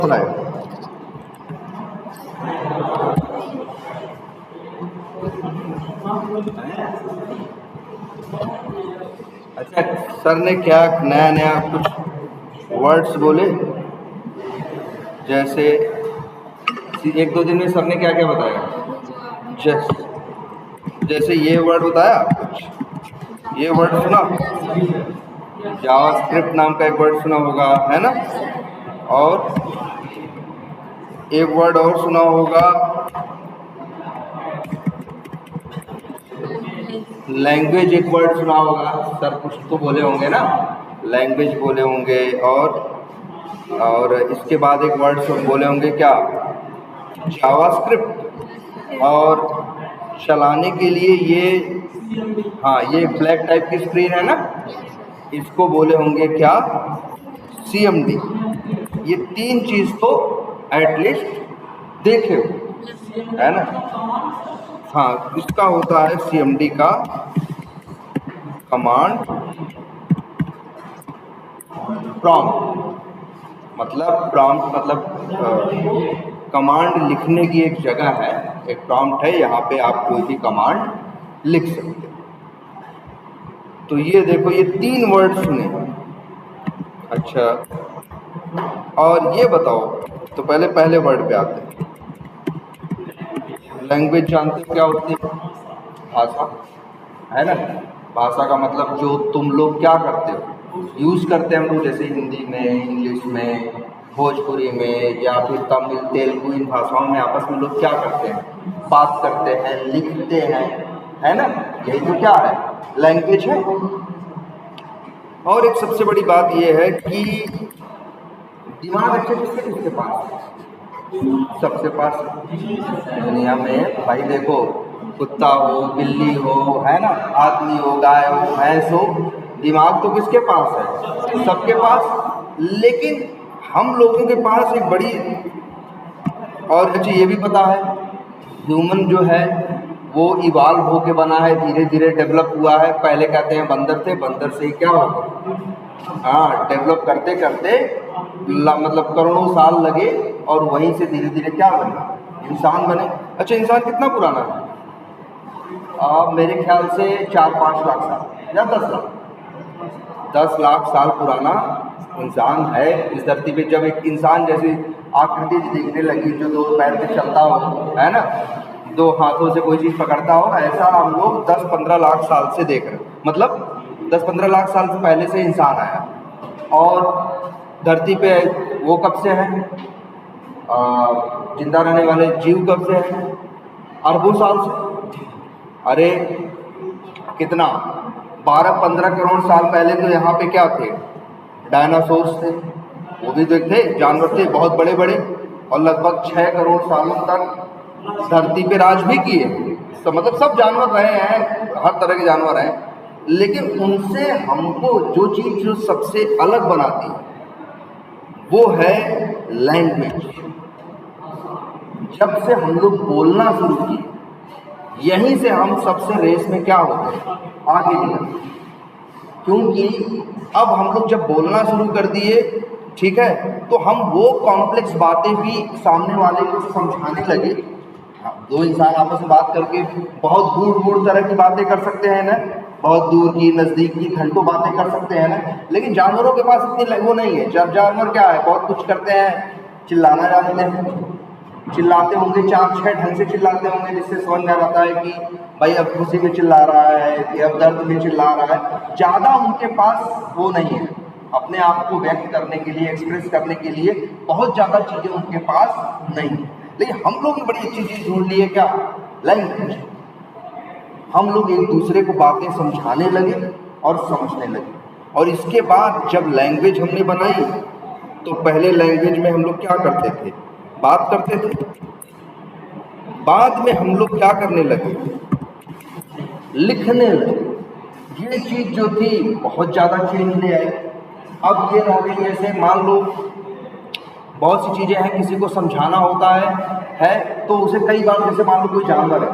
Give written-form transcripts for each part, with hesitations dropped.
सुनाए। अच्छा, सर ने क्या नया नया कुछ वर्ड्स बोले, जैसे एक दो दिन में सर ने क्या क्या बताया? जैसे ये वर्ड बताया, कुछ ये वर्ड सुना, जावास्क्रिप्ट नाम का एक वर्ड सुना होगा, है ना? और एक वर्ड और सुना होगा, लैंग्वेज एक वर्ड सुना होगा। सर कुछ तो बोले होंगे ना, लैंग्वेज बोले होंगे। और इसके बाद एक वर्ड बोले होंगे क्या, जावास्क्रिप्ट। और चलाने के लिए ये, हाँ, ये ब्लैक टाइप की स्क्रीन है ना, इसको बोले होंगे क्या, CMD। ये तीन चीज तो एटलीस्ट देखे हो, है ना? हाँ, इसका होता है CMD का कमांड प्रॉम्प्ट। मतलब कमांड लिखने की एक जगह है, एक प्रॉम्प्ट है, यहाँ पे आप कोई भी कमांड लिख सकते हो। तो ये देखो, ये तीन वर्ड सुने। अच्छा, और ये बताओ, तो पहले वर्ड पे आते हैं। लैंग्वेज जानते हो क्या होती है? भाषा, है ना? भाषा का मतलब जो तुम लोग क्या करते हो, यूज़ करते हैं हम लोग, जैसे हिंदी में, इंग्लिश में, भोजपुरी में, या फिर तमिल, तेलुगु, इन भाषाओं में आपस में लोग क्या करते हैं, बात करते हैं, लिखते हैं, है ना? यही तो क्या है, लैंग्वेज है। और एक सबसे बड़ी बात यह है कि दिमाग अच्छे किसके पास है? सबसे पास दुनिया में। भाई देखो, कुत्ता हो, बिल्ली हो, है ना, आदमी हो, गाय हो, भैंस हो, दिमाग तो किसके पास है? सबके पास। लेकिन हम लोगों के पास एक बड़ी और अच्छा ये भी पता है, ह्यूमन जो है वो इवाल्व होके बना है, धीरे धीरे डेवलप हुआ है। पहले कहते हैं बंदर थे, बंदर से ही क्या होगा, हाँ, डेवलप करते करते मतलब करोड़ों साल लगे, और वहीं से धीरे धीरे क्या बना, इंसान बने। अच्छा, इंसान कितना पुराना है? मेरे ख्याल से 4-5 लाख साल या 10 लाख साल पुराना इंसान है इस धरती पे। जब एक इंसान जैसी आकृति दिखने लगी, जो 2 पैर पे चलता हो, है ना, 2 हाथों से कोई चीज़ पकड़ता हो, ऐसा हम लोग 10-15 लाख साल से देख रहे हैं। मतलब 10-15 लाख साल से पहले से इंसान आया। और धरती पे वो कब से है, जिंदा रहने वाले जीव कब से है? अरबों साल से। अरे कितना, 12-15 करोड़ साल पहले तो यहाँ पे क्या थे, डायनासोर्स थे, वो भी तो एक थे, जानवर थे बहुत बड़े बड़े, और लगभग 6 करोड़ सालों तक धरती पे राज भी किए। तो मतलब सब जानवर रहे हैं, हर तरह के जानवर हैं, लेकिन उनसे हमको जो चीज़ जो सबसे अलग बनाती है वो है लैंग्वेज। जब से हम लोग बोलना शुरू किए, यहीं से हम सबसे रेस में क्या होते हैं, आगे निकलते। क्योंकि अब हम लोग जब बोलना शुरू कर दिए, ठीक है, तो हम वो कॉम्प्लेक्स बातें भी सामने वाले को समझाने लगे। 2 इंसान आपस में बात करके बहुत दूर तरह की बातें कर सकते हैं ना, बहुत दूर की, नज़दीक की, घंटों बातें कर सकते हैं ना। लेकिन जानवरों के पास इतनी वो नहीं है। जब जानवर क्या है, बहुत कुछ करते हैं, चिल्लाना जानते हैं, चिल्लाते होंगे, 4-6 ढंग से चिल्लाते होंगे, जिससे समझ में आता है कि भाई अब खुशी में चिल्ला रहा है कि अब दर्द में चिल्ला रहा है। ज़्यादा उनके पास वो नहीं है, अपने आप को व्यक्त करने के लिए, एक्सप्रेस करने के लिए बहुत ज़्यादा चीज़ें उनके पास नहीं है। लेकिन हम लोग ने बड़ी अच्छी चीज़ ढूंढ ली है, क्या, लैंग्वेज। हम लोग एक दूसरे को बातें समझाने लगे और समझने लगे। और इसके बाद जब लैंग्वेज हमने बनाई, तो पहले लैंग्वेज में हम लोग क्या करते थे, बात करते थे। बाद में हम लोग क्या करने लगे, लिखने लगे। ये चीज़ जो थी बहुत ज़्यादा चेंज ले आई। अब ये रह गई, जैसे मान लो बहुत सी चीज़ें हैं, किसी को समझाना होता है तो उसे कई बार, जैसे मान लो कोई जानवर है,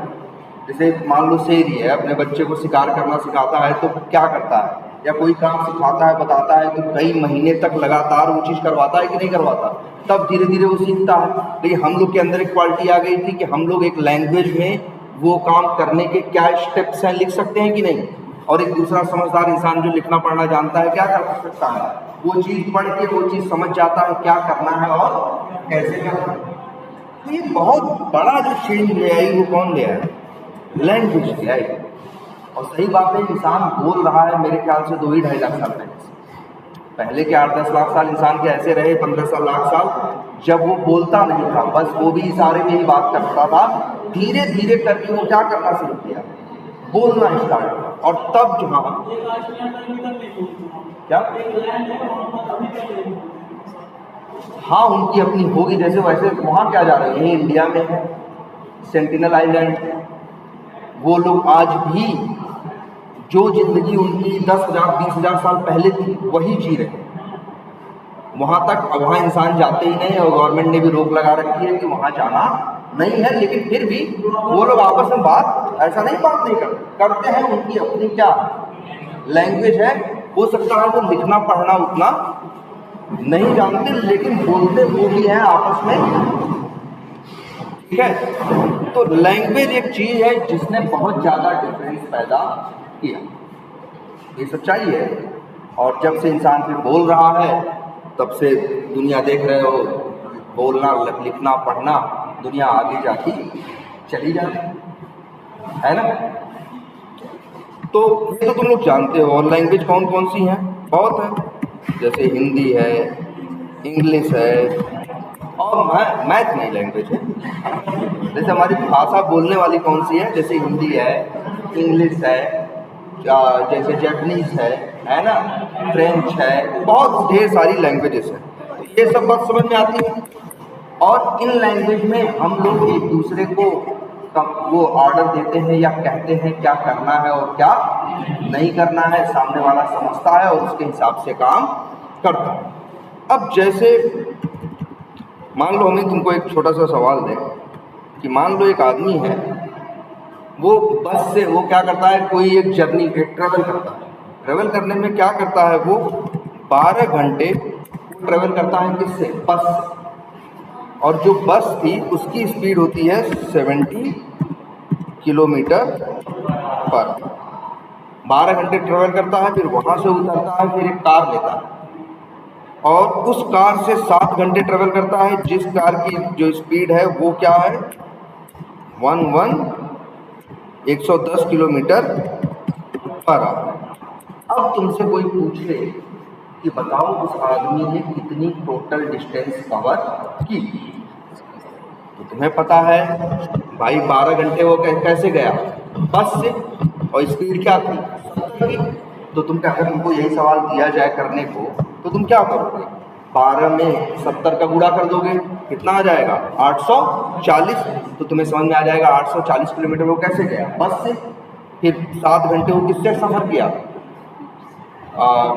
जैसे मान लो शेर ही है, अपने बच्चे को शिकार करना सिखाता है तो क्या करता है, या कोई काम सिखाता है, बताता है, तो कई महीने तक लगातार वो चीज़ करवाता है कि नहीं करवाता? तब धीरे धीरे वो सीखता है। लेकिन हम लोग के अंदर एक क्वालिटी आ गई थी कि हम लोग एक लैंग्वेज में वो काम करने के क्या स्टेप्स हैं लिख सकते हैं कि नहीं, और एक दूसरा समझदार इंसान जो लिखना पढ़ना जानता है क्या कर सकता है, वो चीज़ पढ़ के वो चीज़ समझ जाता है क्या करना है और कैसे करना है। तो ये बहुत बड़ा जो चेंज ले आई वो कौन ले आया? लैंग्वेज ले आई। और सही बात है, इंसान बोल रहा है मेरे ख्याल से 2-2.5 लाख साल पहले के 8-10 लाख साल इंसान के ऐसे रहे, 15 लाख साल, जब वो बोलता नहीं था, बस वो भी इशारे में ही बात करता था। धीरे धीरे करके वो क्या करना शुरू किया? बोलना स्टार्ट किया। और तब जहाँ क्या हाँ उनकी अपनी होगी, जैसे वैसे वहाँ क्या जा रहे हैं, यही इंडिया में है सेंटिनल आइलैंड, वो लोग आज भी जो जिंदगी उनकी 10,000-20,000 साल पहले थी वही जी रहे हैं। वहाँ तक वहाँ इंसान जाते ही नहीं, और गवर्नमेंट ने भी रोक लगा रखी है कि वहाँ जाना नहीं है। लेकिन फिर भी वो लोग आपस में बात ऐसा नहीं बात नहीं करते हैं, उनकी अपनी क्या लैंग्वेज है। हो सकता है वो लिखना पढ़ना उतना नहीं जानते, लेकिन बोलते वो भी हैं आपस में, ठीक है। तो लैंग्वेज एक चीज़ है जिसने बहुत ज़्यादा डिफरेंस पैदा किया, ये सच्चाई है। और जब से इंसान फिर बोल रहा है तब से दुनिया देख रहे हो, बोलना लिखना पढ़ना दुनिया आगे जाती चली जाती है ना। तो ये तो तुम लोग जानते हो। और लैंग्वेज कौन कौन सी हैं? बहुत है, जैसे हिंदी है, इंग्लिश है, और मैथ नहीं लैंग्वेज है। जैसे हमारी भाषा बोलने वाली कौन सी है? जैसे हिंदी है, इंग्लिश है, जैसे जैपनीज है ना, फ्रेंच है, बहुत ढेर सारी लैंग्वेजेस हैं। ये सब बात समझ में आती है। और इन लैंग्वेज में हम लोग एक दूसरे को वो ऑर्डर देते हैं या कहते हैं क्या करना है और क्या नहीं करना है, सामने वाला समझता है और उसके हिसाब से काम करता है। अब जैसे मान लो हमें तुमको एक छोटा सा सवाल दें कि मान लो एक आदमी है, वो बस से वो क्या करता है, कोई एक जर्नी ट्रेवल करता है। ट्रेवल करने में क्या करता है, वो 12 घंटे ट्रेवल करता है किससे? बस से। और जो बस थी उसकी स्पीड होती है 70 किलोमीटर पर। 12 घंटे ट्रेवल करता है, फिर वहाँ से उतरता है, फिर एक कार लेता है और उस कार से 7 घंटे ट्रेवल करता है। जिस कार की जो स्पीड है वो क्या है? 110 किलोमीटर पर आवर। अब तुमसे कोई पूछे कि बताओ उस आदमी ने कितनी टोटल डिस्टेंस कवर की, तो तुम्हें पता है भाई 12 घंटे वो कैसे गया? बस से। और स्पीड क्या थी? 70 की। तो तुम क्या, अगर तुमको यही सवाल दिया जाए करने को तो तुम क्या करोगे? 12 में 70 का गुणा कर दोगे, कितना आ जाएगा? 840। तो तुम्हें समझ में आ जाएगा 840 किलोमीटर वो कैसे गया? बस से। फिर 7 घंटे वो किससे सफ़र किया?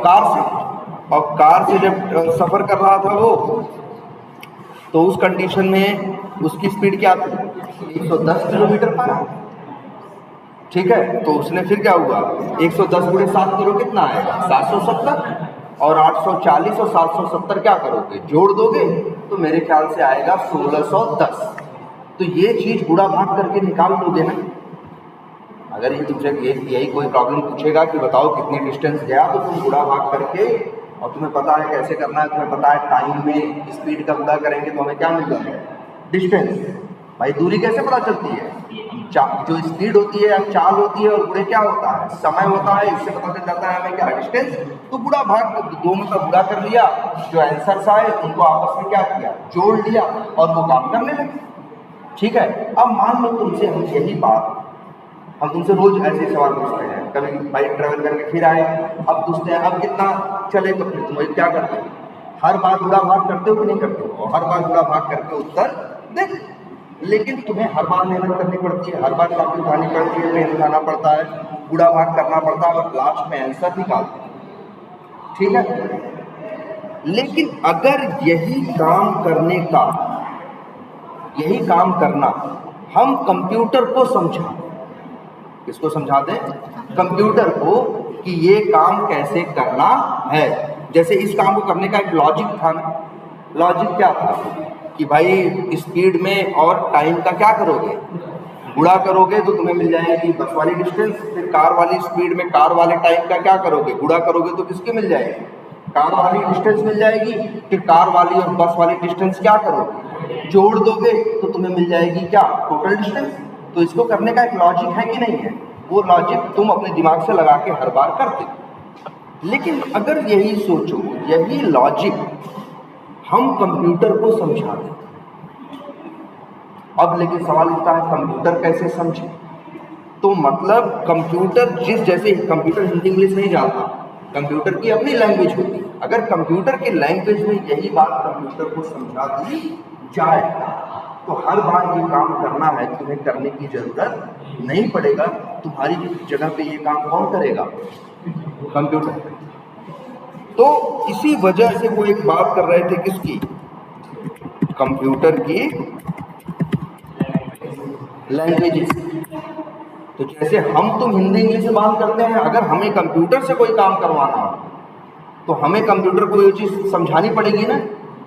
कार से। और कार से जब सफ़र कर रहा था वो, तो उस कंडीशन में उसकी स्पीड क्या थी? 110 किलोमीटर पर आवर। ठीक है, तो उसने फिर क्या हुआ? 110 गुणे 7 करो, कितना आएगा? 770। और 840 और 770 क्या करोगे? जोड़ दोगे तो मेरे ख्याल से आएगा 1610। तो ये चीज़ गुणा भाग करके निकाल लोगे ना। अगर ये तुमसे यही कोई प्रॉब्लम पूछेगा कि बताओ कितनी डिस्टेंस गया, तो तुम गुणा भाग करके, और तुम्हें पता है कैसे करना है, तुम्हें पता है टाइम में स्पीड का गुणा करेंगे तो हमें क्या मिल जाएगा? डिस्टेंस। भाई दूरी कैसे पता चलती है? जो स्पीड होती है या चाल होती है, और गुणे क्या होता है? समय होता है। इससे पता चल जाता है हमें क्या? डिस्टेंस। तो गुणा भाग दोनों का गुणा कर लिया, जो आंसर्स आए उनको आपस में क्या किया? जोड़ लिया और वो काम करने लगे। ठीक है। अब मान लो तुमसे हम यही बात, हम तुमसे रोज ऐसे सवाल पूछते हैं, कभी बाइक ट्रैवल करके फिर आए, अब पूछते हैं अब कितना चले, तो फिर तुम क्या करते हो? हर बार गुणा भाग करते हो कि नहीं करते हो? और हर बार गुणा भाग करके उत्तर देख। लेकिन तुम्हें हर बार मेहनत करनी पड़ती है, हर बार कॉपी उठानी पड़ती है, पेन उठाना पड़ता है, गुणा भाग करना पड़ता है, और लास्ट में आंसर निकालते हैं। ठीक है। लेकिन अगर यही काम करना हम कंप्यूटर को समझा, किसको समझा दें? कंप्यूटर को, कि ये काम कैसे करना है। जैसे इस काम को करने का एक लॉजिक था ना, लॉजिक क्या था कि भाई स्पीड में और टाइम का क्या करोगे, गुणा करोगे तो तुम्हें मिल जाएगी बस वाली डिस्टेंस। फिर कार वाली स्पीड में कार वाले टाइम का क्या करोगे, गुणा करोगे तो किसकी मिल जाएगी, कार वाली डिस्टेंस मिल जाएगी। फिर कार वाली और बस वाली डिस्टेंस क्या करोगे, जोड़ दोगे तो तुम्हें मिल जाएगी क्या, टोटल डिस्टेंस। तो इसको करने का एक लॉजिक है कि नहीं है, वो लॉजिक तुम अपने दिमाग से लगा के हर बार करते। लेकिन अगर यही सोचो, यही लॉजिक हम कंप्यूटर को समझा दें, अब लेकिन सवाल उठता है कंप्यूटर कैसे समझे। तो मतलब कंप्यूटर जैसे कंप्यूटर हिंदी इंग्लिश नहीं जानता, कंप्यूटर की अपनी लैंग्वेज होती। अगर कंप्यूटर की लैंग्वेज में यही बात कंप्यूटर को समझा दी जाए तो हर बार ये काम करना है तुम्हें करने की जरूरत नहीं पड़ेगा। तुम्हारी जगह पे ये काम कौन करेगा, कंप्यूटर। तो इसी वजह से वो एक बात कर रहे थे किसकी, कंप्यूटर की लैंग्वेजेस। तो जैसे हम तुम हिंदी इंग्लिश से बात करते हैं, अगर हमें कंप्यूटर से कोई काम करवाना हो तो हमें कंप्यूटर को ये चीज़ समझानी पड़ेगी ना।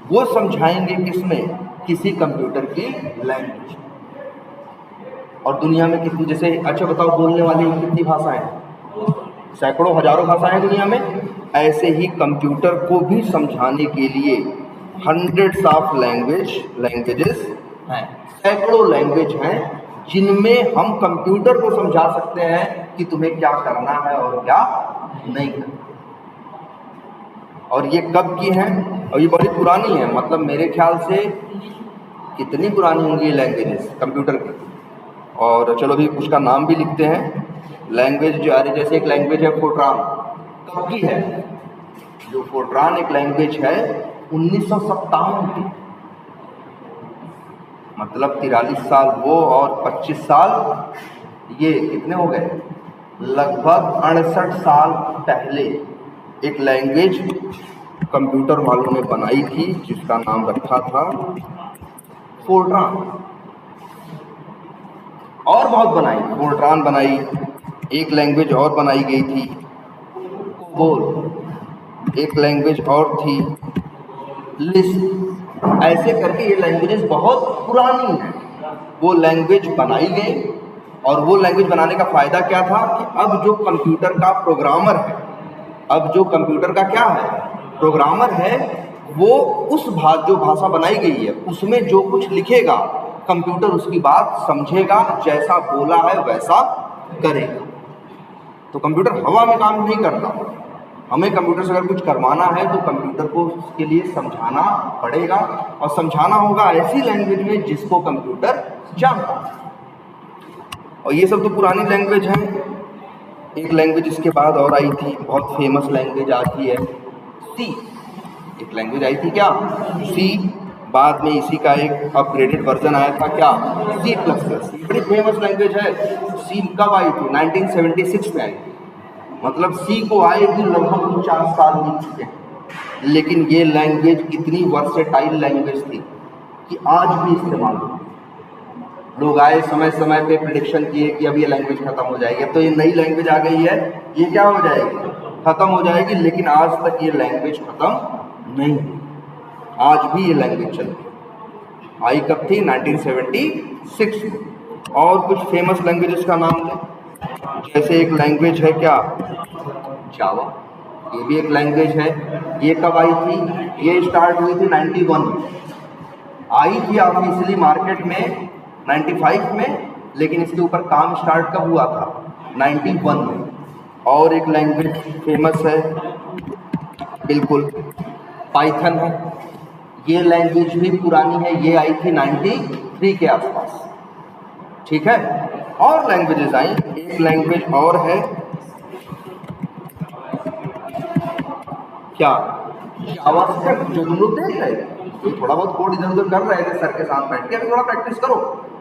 वो समझाएंगे किसमें, किसी कंप्यूटर की लैंग्वेज। और दुनिया में कितनी, जैसे अच्छा बताओ बोलने वाली कितनी भाषाएं हैं, सैकड़ों हजारों भाषाएं हैं दुनिया में। ऐसे ही कंप्यूटर को भी समझाने के लिए हंड्रेड्स ऑफ लैंग्वेजेस हैं, सैकड़ों लैंग्वेज हैं जिनमें हम कंप्यूटर को समझा सकते हैं कि तुम्हें क्या करना है और क्या नहीं करना। और ये कब की हैं, और ये बड़ी पुरानी है, मतलब मेरे ख्याल से कितनी पुरानी होंगी ये लैंग्वेजेस कंप्यूटर की। और चलो भी उसका नाम भी लिखते हैं लैंग्वेज जो आ रही, जैसे एक लैंग्वेज है फोर्ट्रान, कब की है, जो फोर्ट्रान एक लैंग्वेज है 1957 की, मतलब 43 साल वो और 25 साल ये, कितने हो गए, लगभग 68 साल पहले एक लैंग्वेज कंप्यूटर वालों ने बनाई थी जिसका नाम रखा था फोर्ट्रान। और बहुत बनाई, फोर्ट्रान बनाई, एक लैंग्वेज और बनाई गई थी कोबोल, एक लैंग्वेज और थी लिस्प। ऐसे करके ये लैंग्वेजेस बहुत पुरानी हैं। वो लैंग्वेज बनाई गई, और वो लैंग्वेज बनाने का फ़ायदा क्या था कि अब जो कंप्यूटर का प्रोग्रामर है, अब जो कंप्यूटर का क्या है, प्रोग्रामर है, वो उस जो भाषा बनाई गई है उसमें जो कुछ लिखेगा कंप्यूटर उसकी बात समझेगा, जैसा बोला है वैसा करेगा। तो कंप्यूटर हवा में काम नहीं करता। हमें कंप्यूटर से अगर कुछ करवाना है तो कंप्यूटर को उसके लिए समझाना पड़ेगा, और समझाना होगा ऐसी लैंग्वेज में जिसको कंप्यूटर जानता है। और ये सब तो पुरानी लैंग्वेज है। एक लैंग्वेज इसके बाद और आई थी, बहुत फेमस लैंग्वेज आती है सी। एक लैंग्वेज आई थी क्या, सी। बाद में इसी का एक अपग्रेडेड वर्जन आया था क्या, सी प्लस प्लस। बड़ी फेमस लैंग्वेज है। सी कब आई थी, 1976 में आई थी। मतलब सी को आए भी लगभग 50 साल बीत चुके हैं, लेकिन ये लैंग्वेज इतनी वर्सेटाइल लैंग्वेज थी कि आज भी इस्तेमाल होती है। लोग आए समय समय पे प्रेडिक्शन किए कि अब ये लैंग्वेज खत्म हो जाएगी, अब तो ये नई लैंग्वेज आ गई है, ये क्या हो जाएगी, खत्म हो जाएगी। लेकिन आज तक ये लैंग्वेज खत्म नहीं हुई, आज भी ये लैंग्वेज चलती है। आई कब थी, 1976 में। और कुछ फेमस लैंग्वेजेस का नाम लें, जैसे एक लैंग्वेज है क्या, जावा। ये भी एक लैंग्वेज है। ये कब आई थी, ये स्टार्ट हुई थी 91 में, आई थी ऑफिशियली मार्केट में 95 में, लेकिन इसके ऊपर काम स्टार्ट कब हुआ था, 91 में। और एक लैंग्वेज फेमस है बिल्कुल, पाइथन है। ये लैंग्वेज भी पुरानी है, ये आई थी 93 के आसपास, ठीक है। और लैंग्वेजेस आई, एक लैंग्वेज और है क्या, जावास्क्रिप्ट, जो तुम लोग देख रहे थे। तो थोड़ा बहुत कोड इधर उधर कर रहे थे सर के साथ बैठ के, अभी थोड़ा प्रैक्टिस करो।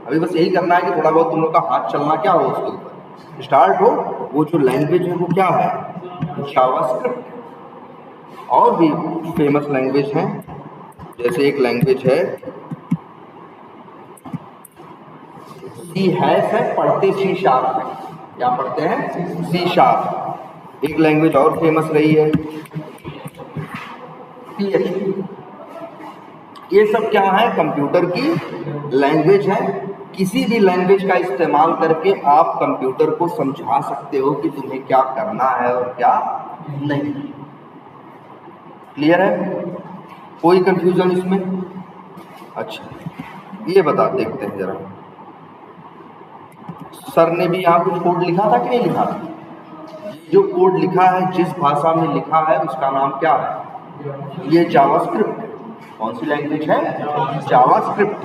अभी बस यही करना है कि थोड़ा बहुत तुम लोग का हाथ चलना क्या हो, उसके ऊपर स्टार्ट हो। वो जो लैंग्वेज है वो क्या है, जावास्क्रिप्ट। और भी फेमस लैंग्वेज हैं, जैसे एक लैंग्वेज है सी है, पढ़ते सी शार्प है, क्या पढ़ते हैं, सी शार्प। एक लैंग्वेज और फेमस रही है PHP। ये सब क्या है, कंप्यूटर की लैंग्वेज है। किसी भी लैंग्वेज का इस्तेमाल करके आप कंप्यूटर को समझा सकते हो कि तुम्हें क्या करना है और क्या नहीं। क्लियर है? कोई कंफ्यूजन इसमें? अच्छा, ये बता देखते हैं जरा, सर ने भी यहाँ कुछ कोड लिखा था कि नहीं लिखा था? जो कोड लिखा है, जिस भाषा में लिखा है, उसका नाम क्या है? ये जावास्क्रिप्ट। कौन सी लैंग्वेज है? जावास्क्रिप्ट।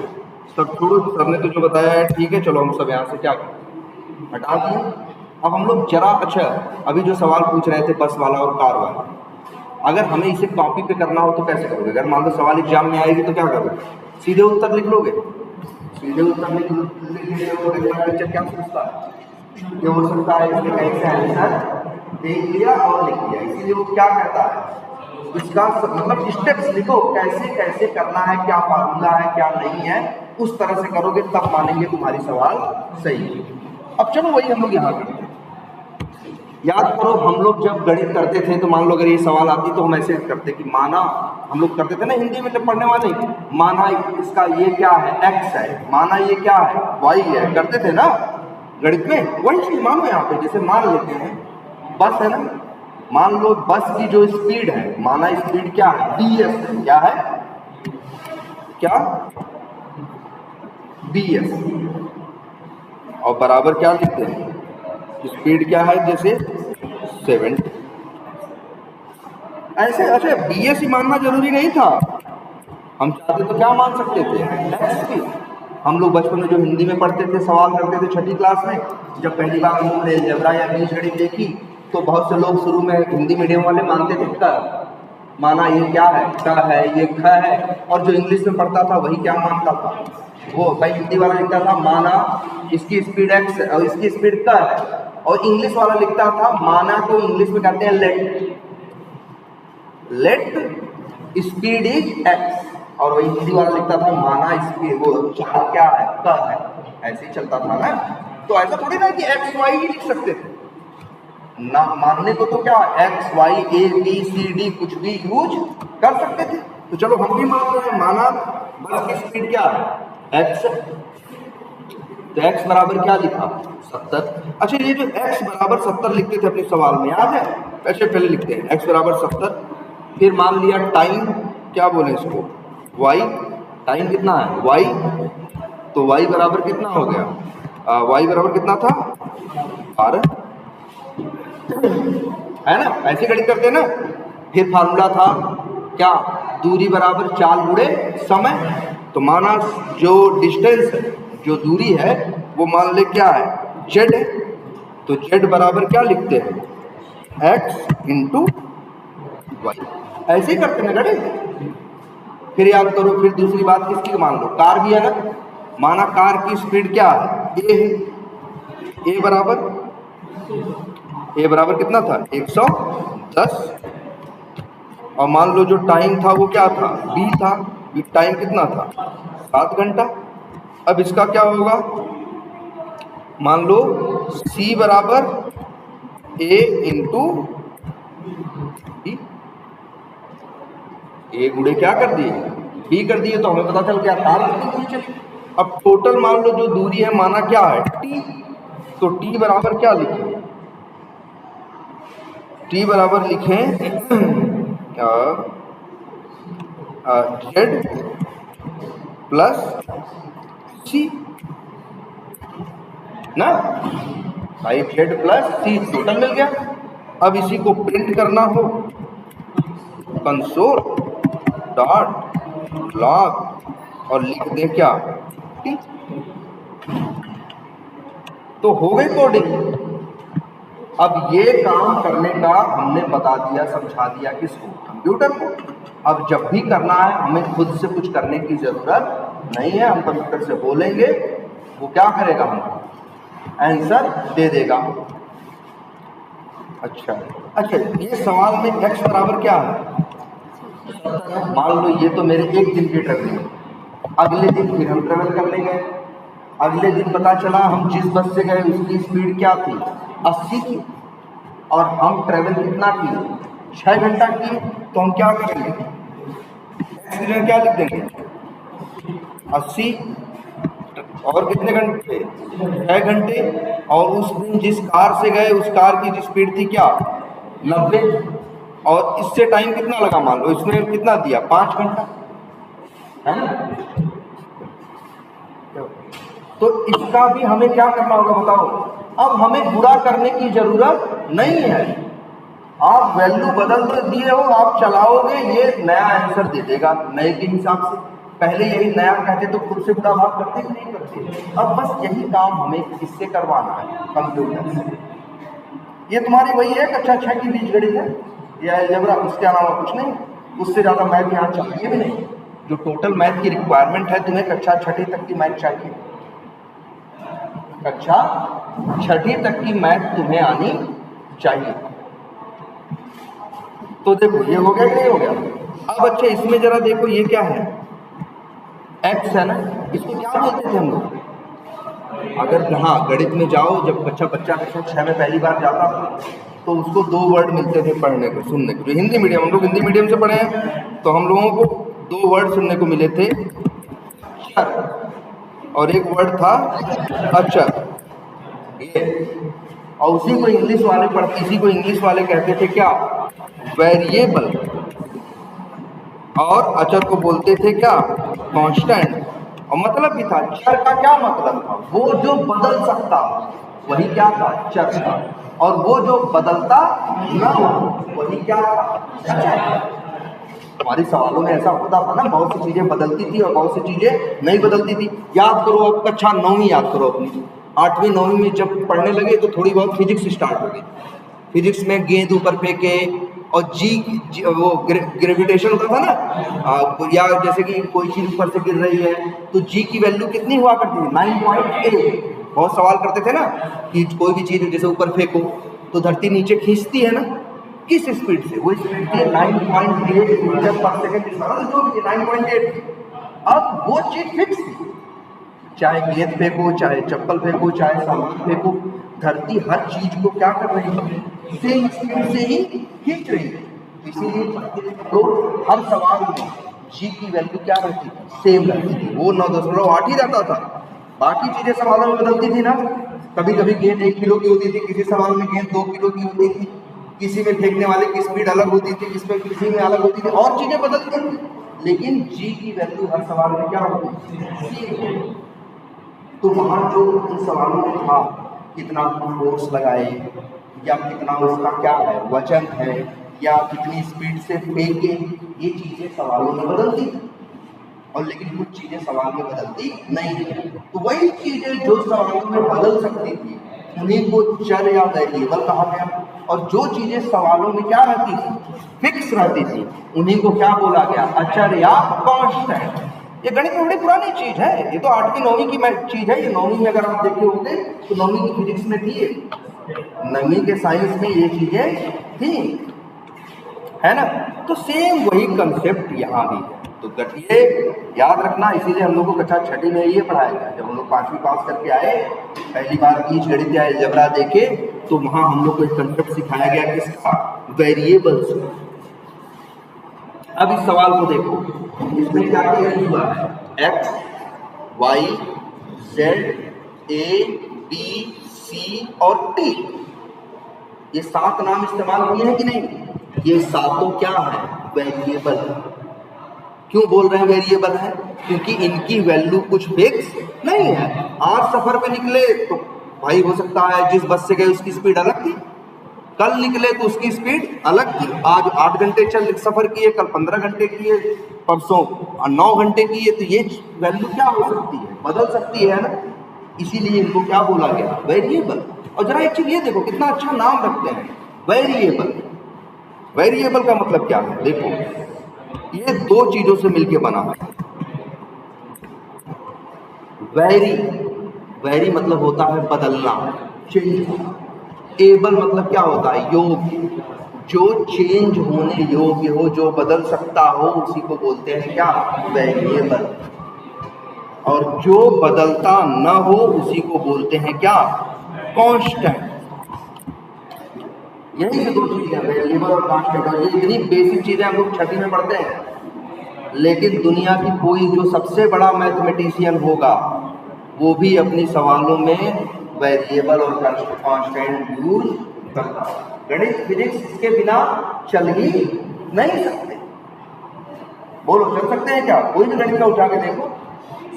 सब छोड़ो, सर ने तो जो बताया है ठीक है, चलो हम सब यहाँ से क्या करें, हटा दिए। अब हम लोग जरा, अच्छा अभी जो सवाल पूछ रहे थे बस वाला और कार वाला, अगर हमें इसे कॉपी पे करना हो तो कैसे करोगे? अगर मान लो सवाल एग्जाम में आएगी तो क्या करोगे? सीधे उत्तर लिख लोगे? सीधे उत्तर लिख टीचर क्या सोचता है, ये हो सकता है इसके कहीं से आंसर देख लिया और लिख लिया, इसीलिए वो क्या कहता है, इसका मतलब स्टेप्स लिखो, कैसे कैसे करना है, क्या फार्मूला है, क्या नहीं है, उस तरह से करोगे तब मानेंगे तुम्हारी सवाल सही है। अब चलो वही हम लोग यहाँ करते हैं। याद करो, हम लोग जब गणित करते थे तो मान लो अगर ये सवाल आती तो हम ऐसे करते कि माना, हम लोग करते थे ना हिंदी में जब पढ़ने वाले, माना इसका ये क्या है, एक्स है, माना ये क्या है, वाई है, करते थे ना गणित में। वही चीज मानो यहाँ पे, जैसे मान लेते हैं बस है ना, मान लो बस की जो स्पीड है, माना स्पीड क्या है, bs है, क्या है, क्या bs, और बराबर क्या लिखते हैं, स्पीड क्या है, जैसे 70। ऐसे अच्छा bs ही मानना जरूरी नहीं था, हम चाहते तो क्या मान सकते थे, x भी। हम लोग बचपन में जो हिंदी में पढ़ते थे, सवाल करते थे छठी क्लास में, जब पहली बार हम लोगों ने अलजेब्रा या बीजगणित देखी तो बहुत से लोग शुरू में हिंदी मीडियम वाले मानते थे क, माना ये क्या है, क है, ये ख है, और जो इंग्लिश में पढ़ता था वही क्या मानता था, वो भाई हिंदी वाला लिखता था माना इसकी स्पीड x है और इसकी स्पीड क है, और इंग्लिश वाला लिखता था माना को इंग्लिश में कहते हैं लेट स्पीड इज x, और वही हिंदी वाला लिखता था माना स्पीड वो चाल क्या है, क है। ऐसे ही चलता था ना। तो ऐसा थोड़ी ना कि x y ही लिख सकते थे ना, मानने को तो क्या x y a b c d कुछ भी यूज कर सकते थे। तो चलो हम भी मान रहे हैं, माना बस की स्पीड क्या है, x, तो x बराबर क्या लिखा, 70। अच्छा ये जो x बराबर 70 लिखते थे अपने सवाल में, याद है? ऐसे पहले लिखते हैं x बराबर 70, फिर मान लिया टाइम, क्या बोले इसको, y, टाइम कितना है y, तो y बराबर कितना हो गया, y बराबर कितना था, 12, है ना? ऐसे गणित करते हैं ना। फिर फार्मूला था क्या, दूरी बराबर चाल गुणे समय, तो माना जो डिस्टेंस है, जो दूरी है वो मान ले क्या है, z है, तो z बराबर क्या लिखते हैं, x इंटू वाई। ऐसे ही करते हैं गणित। फिर याद करो, फिर दूसरी बात किसकी मान लो, कार भी है ना, माना कार की स्पीड क्या है, a है, a बराबर कितना था, 110, और मान लो जो टाइम था वो क्या था, b था, टाइम कितना था, 7 घंटा। अब इसका क्या होगा, मान लो c बराबर a इंटू b, a गुणे क्या कर दिए, b कर दिए, तो हमें पता चल गया कार कितनी दूरी चली। अब टोटल मान लो जो दूरी है, माना क्या है t, तो t बराबर क्या लिखें, t बराबर लिखें z प्लस c ना, 5z प्लस c टोटल मिल गया। अब इसी को प्रिंट करना हो, कंसोल डॉट लॉग और लिख दें क्या t, तो हो गई कोडिंग। अब ये काम करने का हमने बता दिया, समझा दिया किसको, कंप्यूटर को। अब जब भी करना है हमें खुद से कुछ करने की जरूरत नहीं है, हम कंप्यूटर से बोलेंगे, वो क्या करेगा, हमको आंसर दे देगा। अच्छा ये सवाल में x बराबर क्या है, मान लो ये तो मेरे एक दिन की ट्रेवलिंग, अगले दिन फिर हम ट्रेवल कर लेंगे, अगले दिन पता चला हम जिस बस से गए उसकी स्पीड क्या थी, 80 की, और हम ट्रेवल कितना किए, 6 घंटा किए, तो हम क्या करेंगे, एक्सीडेंट क्या लिख देंगे, 80 और कितने घंटे, 6 घंटे। और उस दिन जिस कार से गए उस कार की स्पीड थी क्या, 90। और इससे टाइम कितना लगा, मान लो इसमें कितना दिया, 5 घंटा, है ना। तो इसका भी हमें क्या करना होगा बताओ। अब हमें बुरा करने की जरूरत नहीं है, आप वैल्यू बदल दिए हो, आप चलाओगे, ये नया आंसर दे देगा नए के हिसाब से। पहले यही नया कहते तो खुद से बुरा भाग करते कि नहीं करते। अब बस यही काम हमें इससे करवाना है, कंप्यूटर से। ये तुम्हारी वही है कक्षा 6 की बीजगणित है या अलजेब्रा, उसके अलावा कुछ नहीं। उससे ज़्यादा मैथ यहाँ चाहिए भी नहीं। जो टोटल मैथ की रिक्वायरमेंट है, तुम्हें कक्षा 6 तक की मैथ चाहिए, कक्षा 6 तक की मैथ तुम्हें आनी चाहिए। तो देखो ये हो गया कि नहीं हो गया। अब अच्छा इसमें जरा देखो, ये क्या है, एक्स है ना, इसको क्या बोलते थे हम लोग। अगर हाँ गणित में जाओ, जब बच्चा कक्षा 6 में पहली बार जाता था तो उसको 2 वर्ड मिलते थे पढ़ने को, सुनने को। जो हिंदी मीडियम, हम लोग हिंदी मीडियम से पढ़े हैं, तो हम लोगों को 2 वर्ड सुनने को मिले थे, और एक वर्ड था अक्षर। और उसी को इंग्लिश वाले पढ़ते, इसी को इंग्लिश वाले कहते थे क्या, वेरिएबल। और अचर को बोलते थे क्या, कांस्टेंट। और मतलब भी था, चर का क्या मतलब था, वो जो बदल सकता वही क्या था, चर था। और वो जो बदलता न हो वही क्या था। हमारे सवालों में ऐसा होता था ना, बहुत सी चीजें बदलती थी और बहुत सी चीजें नहीं बदलती थी। याद करो, अब कक्षा 9वीं याद करो अपनी, 8वीं 9वीं में जब पढ़ने लगे तो थोड़ी बहुत फिजिक्स स्टार्ट हो गई। फिजिक्स में गेंद ऊपर फेंके, और जी वो ग्रेविटेशन होता था ना, या जैसे कि कोई चीज ऊपर से गिर रही है तो जी की वैल्यू कितनी हुआ करती थी, 9.8। बहुत सवाल करते थे ना कि कोई भी चीज जैसे ऊपर फेंको तो धरती नीचे खींचती है ना, किस स्पीड से, वो स्पीड थी 9.8 मीटर पर सेकंड, जो भी 9.8। अब वो चीज फिक्स थी, चाहे गेंद फेंको, चाहे चप्पल फेंको, चाहे सामान फेंको, धरती हर चीज को क्या कर रही है, सेम स्पीड से ही खींच रही है। इसीलिए तो हर सवाल में जी की वैल्यू क्या रहती थी, सेम रहती थी, वो 9.8 ही रहता था। बाकी चीजें सवालों में बदलती थी ना, कभी कभी गेंद 1 किलो की होती थी, किसी सवाल में गेंद 2 किलो की होती थी, किसी में फेंकने वाले की स्पीड अलग होती थी, किसी में अलग होती थी, और चीजें बदलती थी। लेकिन जी की वैल्यू हर सवाल में क्या होती थी। तो वहां जो उन सवालों में था, कितना फोर्स लगाए, या कितना उसका क्या है वजन है, या कितनी स्पीड से फेंके, ये चीजें सवालों में बदलती थी। और लेकिन कुछ चीजें सवाल में बदलती नहीं है। तो वही चीजें जो सवालों में बदल सकती थी उन्हीं को चर या वेरिएबल कहा गया। और जो चीजें सवालों में क्या रहती थी, फिक्स रहती थी, उन्हीं को क्या बोला गया, अचर या कांस्टेंट। ये गणित में बड़ी पुरानी चीज है, ये तो 8वीं 9वीं की चीज है। ये 9वीं में अगर आप देखे होंगे तो 9वीं की फिजिक्स में थी, 9वीं के साइंस में ये चीजें थी, है ना। तो सेम वही कंसेप्ट यहाँ भी है। तो ये याद रखना, इसीलिए हम लोग को कक्षा 6 में ये पढ़ाया गया। जब हम लोग 5वीं पास करके आए, पहली बार बीजगणित या अलजेब्रा देखे, तो वहां हम लोग को एक कंसेप्ट सिखाया गया, किसका, वेरिएबल्स। अब इस सवाल को देखो, इसमें क्या क्या हुआ है, एक्स, वाई, जेड, ए, बी, सी और टी, ये 7 नाम इस्तेमाल किए हैं कि नहीं। ये 7 क्या है, वेरिएबल। क्यों बोल रहे हैं वेरिएबल है, क्योंकि इनकी वैल्यू कुछ फिक्स नहीं है। आज सफर पे निकले तो भाई हो सकता है जिस बस से गए उसकी स्पीड अलग थी, कल निकले तो उसकी स्पीड अलग थी। आज 8 घंटे चल सफर किए, कल 15 घंटे किए, परसों 9 घंटे किए, तो ये वैल्यू क्या हो सकती है, बदल सकती है ना। इसीलिए इनको क्या बोला गया, वेरिएबल। और जरा एक चीज ये देखो, कितना अच्छा नाम रखते हैं, वेरिएबल। वेरिएबल का मतलब क्या है, देखो ये 2 चीजों से मिलकर बना है। वेरी मतलब होता है बदलना, चेंज। एबल मतलब क्या होता है, योग्य। जो चेंज होने योग्य हो, जो बदल सकता हो, उसी को बोलते हैं क्या, वेरिएबल। और जो बदलता न हो उसी को बोलते हैं क्या, कांस्टेंट। यही से 2 चीजें, वेरिएबल और कांस्टेंट। और ये इतनी बेसिक चीजें हम लोग 6वीं में पढ़ते हैं, लेकिन दुनिया की कोई जो सबसे बड़ा मैथमेटिशियन होगा वो भी अपनी सवालों में वेरिएबल और कांस्टेंट यूज करता है। गणित फिजिक्स के बिना चल ही नहीं सकते। बोलो चल सकते हैं क्या? कोई भी गणित का उठा के देखो,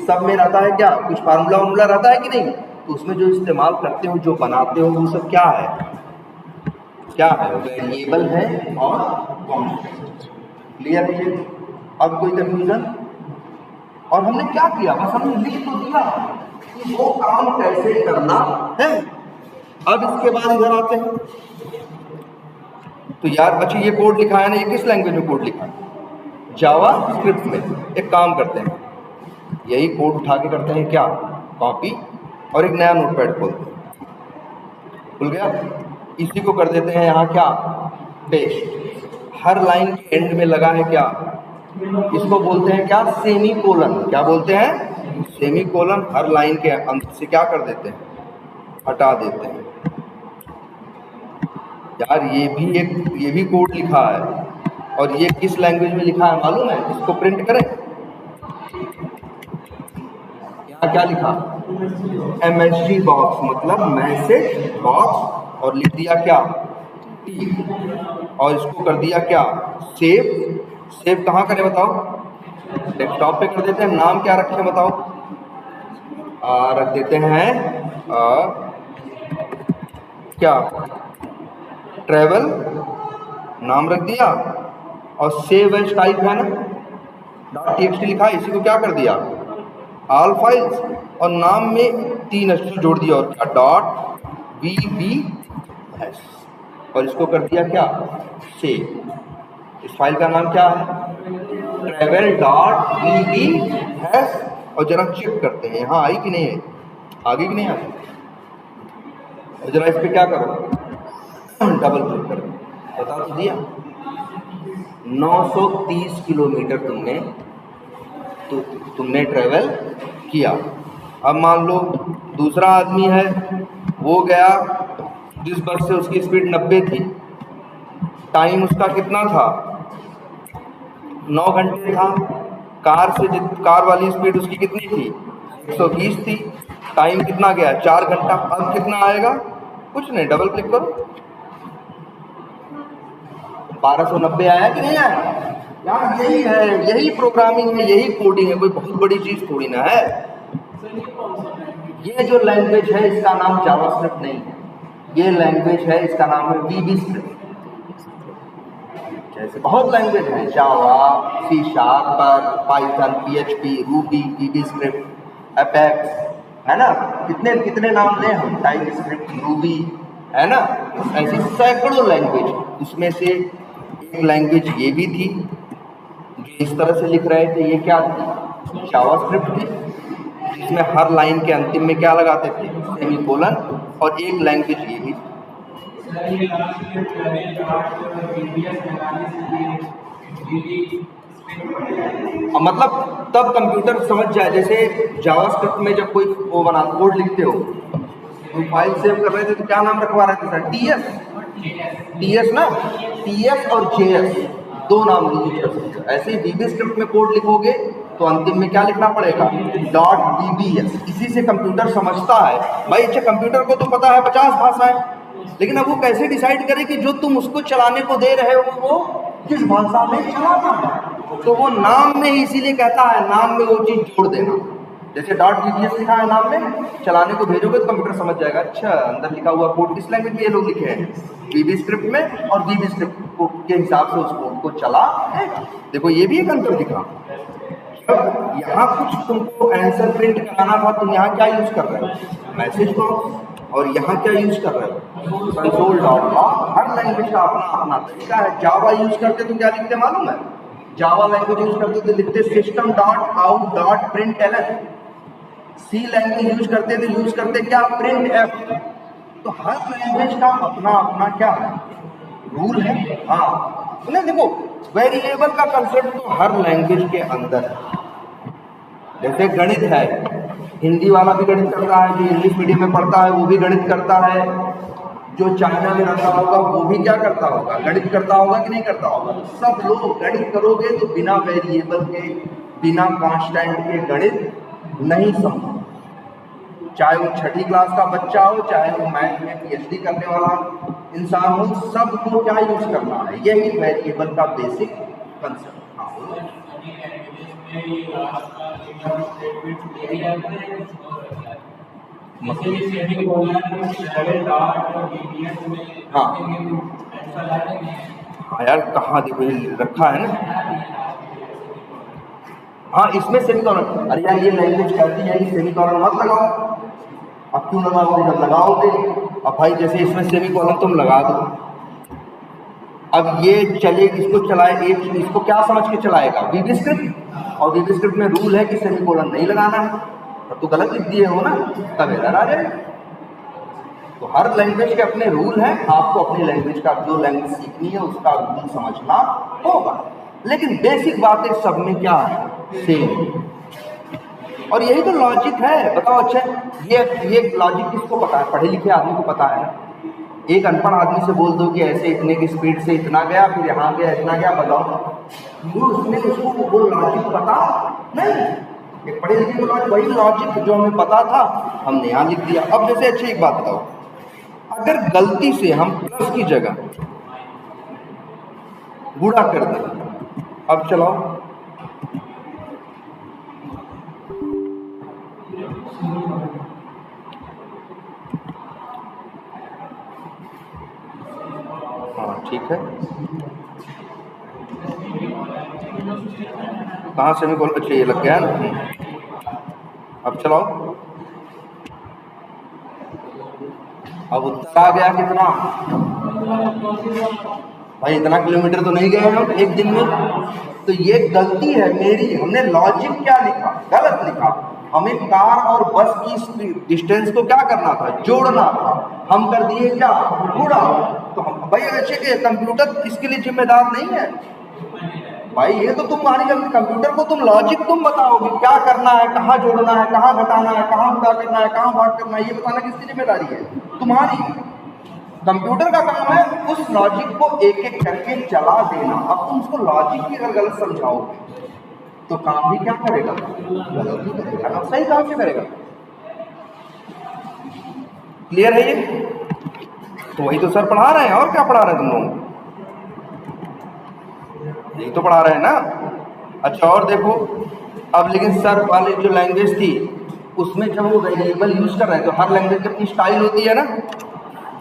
सब में रहता है क्या? कुछ फार्मूला वार्मूला रहता है कि नहीं? तो उसमें जो इस्तेमाल करते हो, जो बनाते हो, वो सब क्या है? क्या है? वेरिएबल है और कांस्टेंट। क्लियर है? अब कोई कंफ्यूजन? और हमने क्या किया? बस हमने लिख तो दिया कि वो काम कैसे करना है। अब इसके बाद इधर आते हैं तो यार अच्छा ये कोड लिखा है ना, ये किस लैंग्वेज में कोड लिखा है? जावा स्क्रिप्ट में। एक काम करते हैं, यही कोड उठा के करते हैं क्या? कॉपी और एक नया नोटपैड खोलते हैं। खुल गया? इसी को कर देते हैं यहाँ क्या? पेस्ट। हर लाइन के एंड में लगा है क्या? इसको बोलते हैं क्या? Semi colon. क्या बोलते हैं? Semi colon. हर लाइन के अंत से क्या कर देते हैं? हटा देते हैं। यार ये भी कोड लिखा है, और ये किस लैंग्वेज में लिखा है मालूम है? इसको प्रिंट करें। यहाँ क्या लिखा? MSG बॉक्स, मतलब मैसेज बॉक्स, और लिख दिया क्या? T, और इसको कर दिया क्या? सेव। सेव कहाँ करें बताओ? डेस्कटॉप पे कर देते हैं। नाम क्या रखें बताओ? रख देते हैं क्या? ट्रेवल नाम रख दिया, और सेव एज टाइप है ना, .txt लिखा है, इसी को क्या कर दिया? ऑल फाइल्स, और नाम में 3 अक्षर जोड़ दिया, और क्या? .vbs, और इसको कर दिया क्या? सेव। इस फाइल का नाम क्या है? travel.vbs, और जरा चेक करते हैं यहाँ आई कि नहीं है, आगे कि नहीं आई। और जरा इस पे क्या करो? डबल क्लिक करो। बता तो दिया 930 किलोमीटर तुमने ट्रेवल किया। अब मान लो दूसरा आदमी है, वो गया जिस बस से उसकी स्पीड 90 थी, टाइम उसका कितना था? 9 घंटे था। कार वाली स्पीड उसकी कितनी थी? 120 थी। टाइम कितना गया? 4 घंटा। अब कितना आएगा? कुछ नहीं, डबल क्लिक करो, 1290 आया कि नहीं आया? यार यही है, यही प्रोग्रामिंग है, यही कोडिंग है, कोई बहुत बड़ी चीज थोड़ी ना है। ये जो लैंग्वेज है इसका नाम जावास्क्रिप्ट नहीं है, ये लैंग्वेज है, इसका नाम है VB स्क्रिप्ट। जैसे बहुत लैंग्वेज है, जावा, C#, Python, PHP, Ruby, VB script, apex, है ना? कितने कितने नाम लें हम? टाइप स्क्रिप्ट, रूबी, है ना? ऐसी सैकड़ों लैंग्वेज। उसमें से एक लैंग्वेज ये भी थी जो इस तरह से लिख रहे थे, ये क्या थी? जावास्क्रिप्ट थी, जिसमें हर लाइन के अंतिम में क्या लगाते थे? सेमीकोलन। और एक लैंग्वेज ये भी, मतलब तब कंप्यूटर समझ जाए। जैसे जावास्क्रिप्ट में जब कोई वो बना कोड लिखते हो, तो फाइल सेव कर रहे थे तो क्या नाम रखवा रहे थे सर? TS ना, TS और JS, 2 नाम यूज कर सकते हो। ऐसे ही VB स्क्रिप्ट में कोड लिखोगे तो अंतिम में क्या लिखना पड़ेगा? .VBS। इसी से कंप्यूटर समझता है। भाई अच्छा, कंप्यूटर को तो पता है 50 भाषाएं, लेकिन अब वो कैसे डिसाइड करे कि जो तुम उसको चलाने को दे रहे हो वो किस भाषा में चलाना है? तो वो नाम में ही इसीलिए कहता है, नाम में वो चीज जोड़ देना। जैसे .VBS लिखा है नाम में, चलाने को भेजोगे तो कंप्यूटर समझ जाएगा, अच्छा अंदर लिखा हुआ कोड किस लैंग्वेज में ये लोग लिखे हैं? VB स्क्रिप्ट में, और VB स्क्रिप्ट के हिसाब से उस कोड को चला। देखो ये भी एक अंतर दिखा। यहाँ कुछ तुमको आंसर प्रिंट कराना था, तुम यहाँ क्या यूज कर रहे हो? Message box. और यहाँ क्या यूज कर रहे हो? console.log। हर लैंग्वेज का अपना अपना तरीका है। जावा यूज करते तो क्या लिखते मालूम है? जावा लैंग्वेज यूज करते तो लिखते system.out.println। C लैंग्वेज यूज करते तो यूज करते क्या? printf। तो हर लैंग्वेज का अपना अपना क्या है? रूल है। हाँ नहीं, देखो वेरिएबल का कंसेप्ट तो हर लैंग्वेज के अंदर है। जैसे गणित है, हिंदी वाला भी गणित करता है, जो इंग्लिश मीडियम में पढ़ता है वो भी गणित करता है, जो चाइना में रहता होगा वो भी क्या करता होगा, गणित करता होगा कि नहीं करता होगा। सब लोग गणित करोगे तो बिना वेरिएबल के, बिना कांस्टेंट के गणित नहीं संभव। चाहे वो छठी क्लास का बच्चा हो, चाहे वो मैथ में पीएचडी करने वाला इंसान हो, सबको क्या यूज करना है, यही वेरिएबल का बेसिक कंसेप्ट। हाँ हाँ यार, कहाँ देखो रखा है ना। हाँ इसमें सेमीकोलन, अरे यार ये लैंग्वेज कहती है कि सेमीकोलन मत लगाओ। अब क्यों लगाओगे, जब लगाओगे अब भाई जैसे इसमें सेमीकोलन तुम लगा दो, अब ये चले, इसको चलाए, एक इसको क्या समझ के चलाएगा, वीबी स्क्रिप्ट, और वीबी स्क्रिप्ट में रूल है कि सेमीकोलन नहीं लगाना है, तब तो गलत लिख दिए हो ना, तब एरर आ जाए। तो हर लैंग्वेज के अपने रूल हैं, आपको अपनी लैंग्वेज का, जो लैंग्वेज सीखनी है उसका रूल समझना होगा, लेकिन बेसिक बातें सब में क्या है, सेम। और यही तो लॉजिक है। बताओ अच्छा, ये लॉजिक किसको पता है, पढ़े लिखे आदमी को पता है। एक अनपढ़ आदमी से बोल दो कि ऐसे इतने की स्पीड से इतना गया, फिर यहाँ गया इतना गया, बताओ उसने उसको वो लॉजिक पता नहीं। एक पढ़े लिखे को वही लॉजिक जो हमें पता था हमने यहाँ लिख दिया। अब जैसे अच्छी एक बात बताओ, अगर गलती से हम प्लस की जगह गुणा कर दें, अब चलाओ, हाँ ठीक है, कहाँ से भी अच्छा ये लग गया ना। अब चलाओ, अब उत्तर आ गया कितना, भाई इतना किलोमीटर तो नहीं गए हम एक दिन में। तो ये गलती है मेरी, हमने लॉजिक क्या लिखा, गलत लिखा। हमें कार और बस की स्पीड डिस्टेंस को क्या करना था, जोड़ना था, हम कर दिए क्या, गुणा। तो हम भाई अच्छे के कंप्यूटर इसके लिए जिम्मेदार नहीं है भाई, ये तो तुम्हारी गलती। कंप्यूटर को तुम लॉजिक तुम बताओगे क्या करना है, कहाँ जोड़ना है, कहाँ घटाना है, कहाँ गुणा करना है, कहाँ भाग करना है, ये बताना किसकी जिम्मेदारी है, तुम्हारी। कंप्यूटर का काम है उस लॉजिक को एक एक करके चला देना। अब तुम उसको लॉजिक भी अगर गलत समझाओगे तो काम भी क्या करेगा, गलत ही करेगा ना, सही काम से करेगा। क्लियर है ये? तो वही तो सर पढ़ा रहे हैं, और क्या पढ़ा रहे हैं तुम लोग, यही तो पढ़ा रहे हैं ना। अच्छा और देखो, अब लेकिन सर वाली जो लैंग्वेज थी उसमें जब वो वेरिएबल यूज कर रहे हैं तो हर लैंग्वेज की अपनी स्टाइल होती है ना।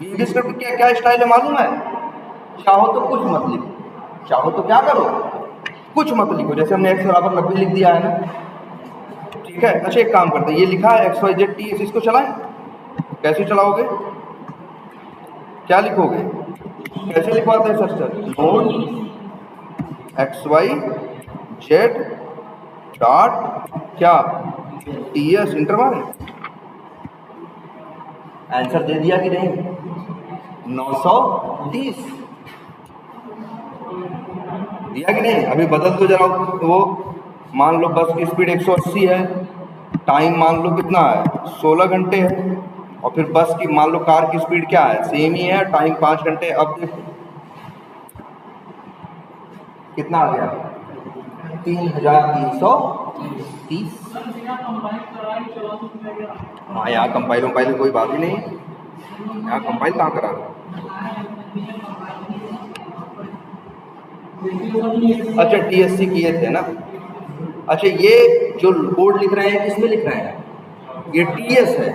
वीबी स्क्रिप्ट क्या क्या स्टाइल है मालूम है, चाहो तो कुछ मत लिखो, चाहो तो क्या करो, कुछ मत लिखो। जैसे हमने x बराबर 90 लिख दिया है ना, ठीक है। अच्छा एक काम करते हैं, ये लिखा है XYZ TS, इसको चलाएं। कैसे चलाओगे, क्या लिखोगे, कैसे लिखवाते हैं सर, नोट XYZ डॉट क्या TS इंटर मारें। आंसर दे दिया कि नहीं, 930 दिया कि नहीं। अभी बदल दो जरा, वो मान लो बस की स्पीड 180 है, टाइम मान लो कितना है 16 घंटे है, और फिर बस की मान लो कार की स्पीड क्या है, सेम ही है, टाइम 5 घंटे। अब देखो कितना आ गया, 3330। हाँ यहाँ कंपाइल वम्पाइल कोई बात ही नहीं, यहाँ कंपाइल कहाँ करा। अच्छा TSC किए थे ना। अच्छा ये जो बोर्ड लिख रहे हैं किसमें लिख रहे हैं, ये TS है,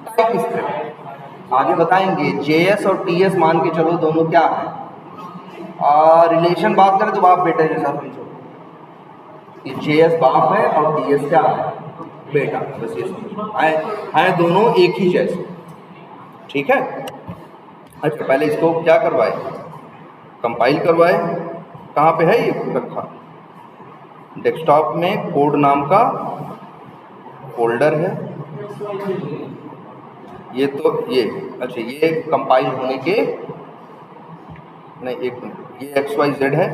टाइप स्क्रिप्ट। आगे बताएंगे JS और TS मान के चलो दोनों क्या है, रिलेशन बात करें तो बाप बेटे जैसा समझो, कि JS बाप है और TS क्या है, बेटा। बस ये समझो, है दोनों एक ही जैसे, ठीक है। अच्छा पहले इसको क्या करवाए, कंपाइल करवाए। कहाँ पे है ये रखा, डेस्कटॉप में कोड नाम का फोल्डर है ये, तो ये अच्छा ये कंपाइल होने के नहीं, एक मिनट, ये XYZ है,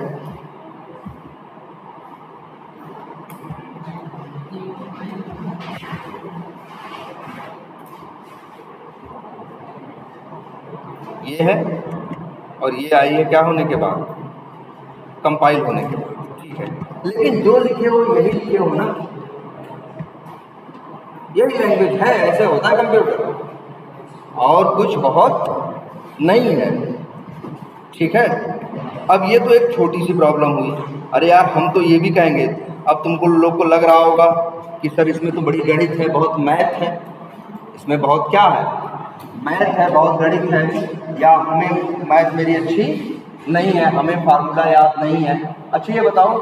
ये है और ये आई है क्या होने के बाद, कंपाइल होने के बाद, ठीक है। लेकिन जो लिखे हो यही लिखे हो ना, यही लैंग्वेज है, ऐसे होता है कंप्यूटर, और कुछ बहुत नहीं है, ठीक है। अब ये तो एक छोटी सी प्रॉब्लम हुई। अरे यार हम तो ये भी कहेंगे, अब तुमको लोग को लग रहा होगा कि सर इसमें तो बड़ी गणित है, बहुत मैथ है, इसमें बहुत क्या है, मैथ है, बहुत गणित है, या हमें मैथ मेरी अच्छी नहीं है, हमें फार्मूला याद नहीं है। अच्छा ये बताओ,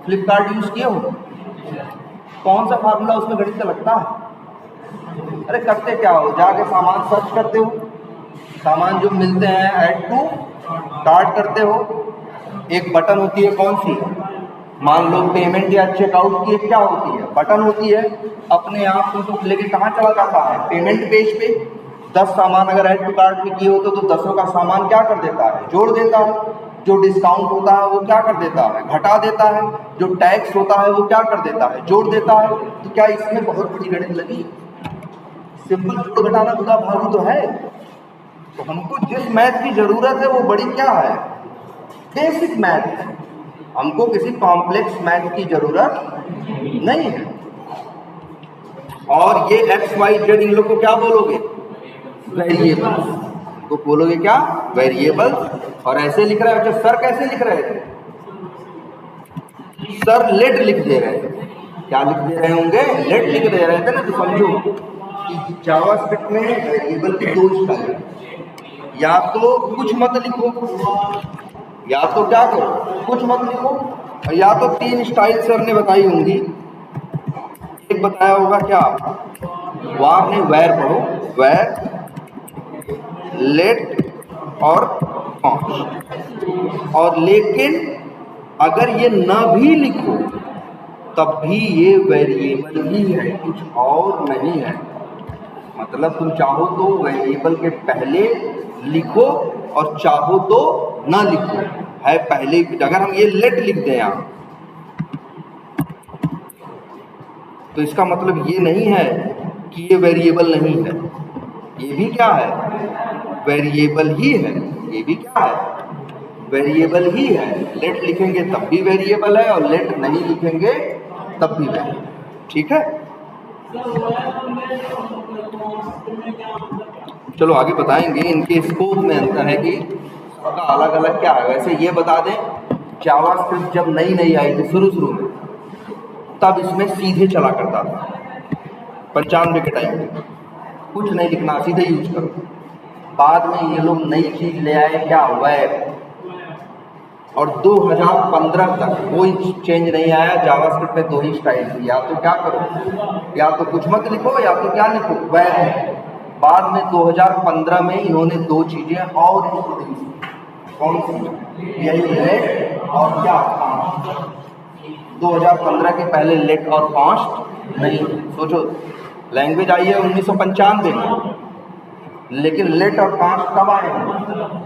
फ्लिपकार्ट यूज़ किए हो, कौन सा फार्मूला उसमें गणित का लगता है? अरे करते क्या हो, जाके सामान सर्च करते हो, सामान जो मिलते हैं ऐड टू कार्ट करते हो, एक बटन होती है कौन सी, मान लो पेमेंट या चेकआउट की, क्या होती है, बटन होती है, अपने आप तो लेके कहाँ चला जाता है, पेमेंट पेज पे। 10 सामान अगर ऐड टू कार्ट में किए होते तो 10 का सामान क्या कर देता है, जोड़ देता है, जो डिस्काउंट होता है वो क्या कर देता है, घटा देता है, जो टैक्स होता है वो क्या कर देता है, जोड़ देता है। तो क्या इसमें बहुत बड़ी गणित लगी? सिंपल जोड़ घटाना खुदा भागी तो है। तो हमको जिस मैथ की जरूरत है वो बड़ी क्या है, बेसिक मैथ है, हमको किसी कॉम्प्लेक्स मैथ की जरूरत नहीं है। और ये एक्स वाई जेड इन लोग को क्या बोलोगे, वेरिएबल को बोलोगे, क्या वेरिएबल। और ऐसे लिख रहे हो, अच्छा सर कैसे लिख रहे थे, सर लेट लिख दे रहे थे, क्या लिख दे रहे होंगे, लेट लिख दे रहे थे ना। तो समझो कि जावास्क्रिप्ट में वेरिएबल की 2 स्टाइल, या तो कुछ मत लिखो, या तो क्या करो, कुछ मत लिखो, और या तो 3 स्टाइल सर ने बताई होंगी। एक बताया होगा क्या, वार ने वैर पढ़ो, वैर, लेट और कॉन्स्ट। और लेकिन अगर ये ना भी लिखो तब भी ये वेरिएबल ही है, कुछ और नहीं है। मतलब तुम चाहो तो वेरिएबल के पहले लिखो और चाहो तो ना लिखो, है पहले। अगर हम ये लेट लिख दें यहाँ तो इसका मतलब ये नहीं है कि ये वेरिएबल नहीं है, ये भी क्या है, वेरिएबल ही है, ये भी क्या है, वेरिएबल ही है। लेट लिखेंगे तब भी वेरिएबल है और लेट नहीं लिखेंगे तब भी वेरिएबल, ठीक है। चलो आगे बताएंगे, इनके स्कोप में अंतर है कि सबका अलग अलग क्या है। वैसे ये बता दें, जावास्क्रिप्ट जब नई नई आई थी शुरू में, तब इसमें सीधे चला करता था, 95 के टाइम पे कुछ नहीं लिखना, सीधे यूज करो। बाद में ये लोग नई चीज ले आए, क्या वेब, और 2015 तक कोई चेंज नहीं आया। जावास्क्रिप्ट में 2 ही स्टाइल थी, या तो क्या करो, या तो कुछ मत लिखो, या तो क्या लिखो, वेब। बाद में 2015 में इन्होंने 2 चीजें और इंट्रोड्यूस की, कौन सी, यही लेट और क्या, कॉन्स्ट। 2015 के पहले लेट और कॉन्स्ट नहीं। सोचो, लैंग्वेज आई है 1995 में, लेकिन लेट और कॉन्स्ट कब आए,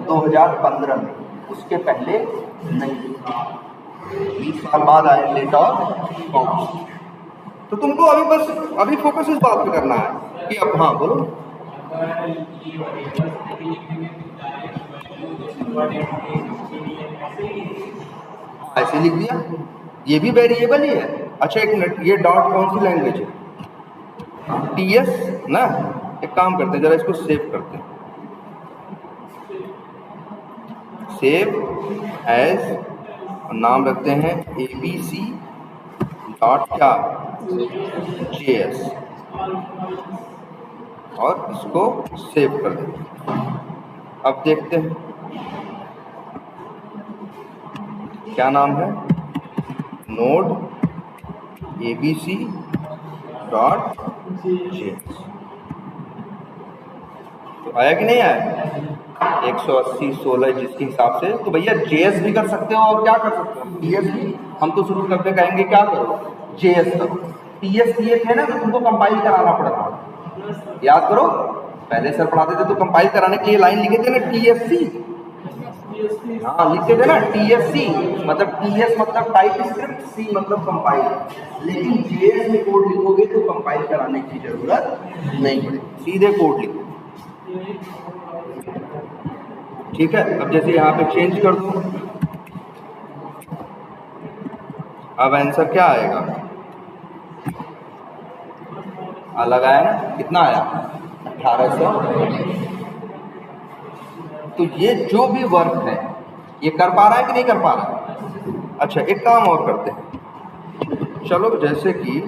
2015 में, उसके पहले नहीं, 20 साल बाद आए लेट और कॉन्स्ट। तो तुमको अभी फोकस इस बात पे करना है कि अब, हाँ बोलो, ऐसे लिख दिया, ये भी वेरिएबल ही है। अच्छा एक मिनट, ये डॉट कौन सी लैंग्वेज है, TS ना। एक काम करते हैं, जरा इसको सेव करते हैं, सेव एज, नाम रखते हैं ABC डॉट क्या, JS, और इसको सेव कर देते हैं। अब देखते हैं क्या नाम है, नोड ABC डॉट JS। तो आया कि नहीं आया, 180 16 जिसके हिसाब से। तो भैया JS भी कर सकते हो और क्या कर सकते हो, TS भी। हम तो शुरू करके कहेंगे क्या करो, JS करो। TS किए थे ना तो तुमको कंपाइल कराना पड़ता, याद करो, पहले सर पढ़ाते थे तो कंपाइल कराने के लिए लाइन लिखे थे ना, TSC, हाँ लिखते थे ना, TSC मतलब TS मतलब टाइप स्क्रिप्ट, C मतलब कंपाइल। लेकिन JS में कोड लिखोगे तो कंपाइल कराने की जरूरत नहीं पड़ेगी, सीधे कोड लिखो। ठीक है। अब जैसे यहाँ पे चेंज कर दूँ, अब आंसर क्या आएगा? अलग आया ना, कितना आया? 1800। तो ये जो भी वर्क है ये कर पा रहा है कि नहीं कर पा रहा है? अच्छा, एक काम और करते हैं, चलो जैसे कि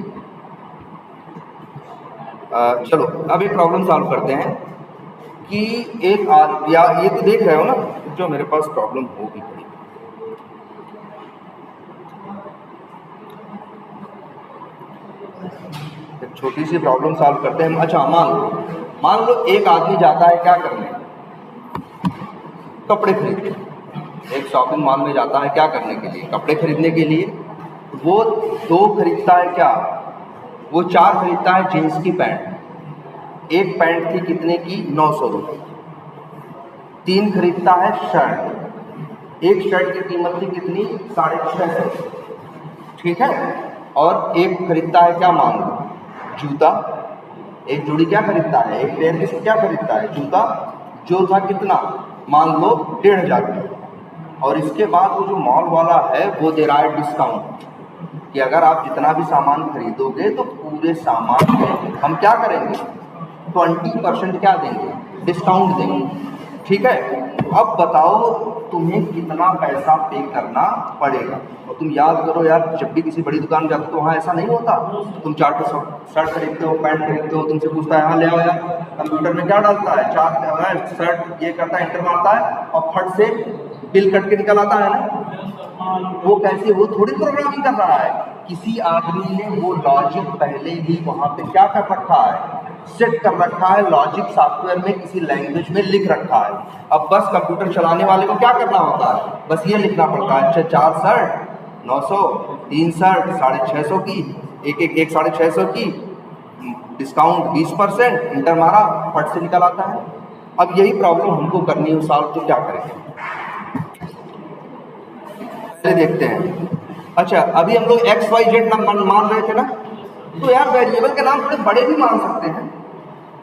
चलो अब एक प्रॉब्लम सॉल्व करते हैं कि या ये तो देख रहे हो ना जो मेरे पास प्रॉब्लम होगी पड़ी। एक छोटी सी प्रॉब्लम सॉल्व करते हैं। अच्छा, मान लो एक आदमी जाता है क्या करने? कपड़े खरीदने। एक शॉपिंग मॉल में जाता है क्या करने के लिए? कपड़े खरीदने के लिए। वो 2 खरीदता है क्या? वो 4 खरीदता है जीन्स की पैंट। एक पैंट थी कितने की? 900 रुपये। 3 खरीदता है शर्ट। एक शर्ट की कीमत थी कितनी? 650। ठीक है। और एक खरीदता है क्या? मान लो जूता। एक जोड़ी क्या खरीदता है? एक पेयर की क्या खरीदता है? जूता, जो था कितना? मान लो 1500 का। और इसके बाद वो जो मॉल वाला है वो दे रहा है डिस्काउंट कि अगर आप जितना भी सामान खरीदोगे तो पूरे सामान में हम क्या करेंगे? 20% क्या देंगे? डिस्काउंट देंगे। ठीक है। अब बताओ तुम्हें कितना पैसा पे करना पड़ेगा? और तुम याद करो यार, जब भी किसी बड़ी दुकान में जाते हो तो वहाँ ऐसा नहीं होता। तुम 4 शर्ट खरीदते हो, पैंट खरीदते हो, तुमसे पूछता है हाँ ले आओ यार। कंप्यूटर में क्या डालता है? 4 शर्ट ये करता है, एंटर मारता है और फट से बिल कट के निकल आता है ना। वो कैसे? वो थोड़ी प्रोग्रामिंग कर रहा है, किसी आदमी ने वो लॉजिक पहले ही वहाँ पे क्या कर रखा है? सेट कर रखा है। लॉजिक सॉफ्टवेयर में किसी लैंग्वेज में लिख रखा है। अब बस कंप्यूटर चलाने वाले को क्या करना होता है? बस ये लिखना पड़ता है, अच्छा 4 शर्ट 900, 3 शर्ट 650 की, एक 650 की, डिस्काउंट 20%, इंटर मारा, फट से निकल आता है। अब यही प्रॉब्लम हमको करनी है सॉल्व, तो क्या करेंगे? देखते हैं। अच्छा, अभी हम लोग XYZ नाम मान रहे थे ना, तो यार वेरिएबल के नाम थोड़े बड़े भी मान सकते हैं।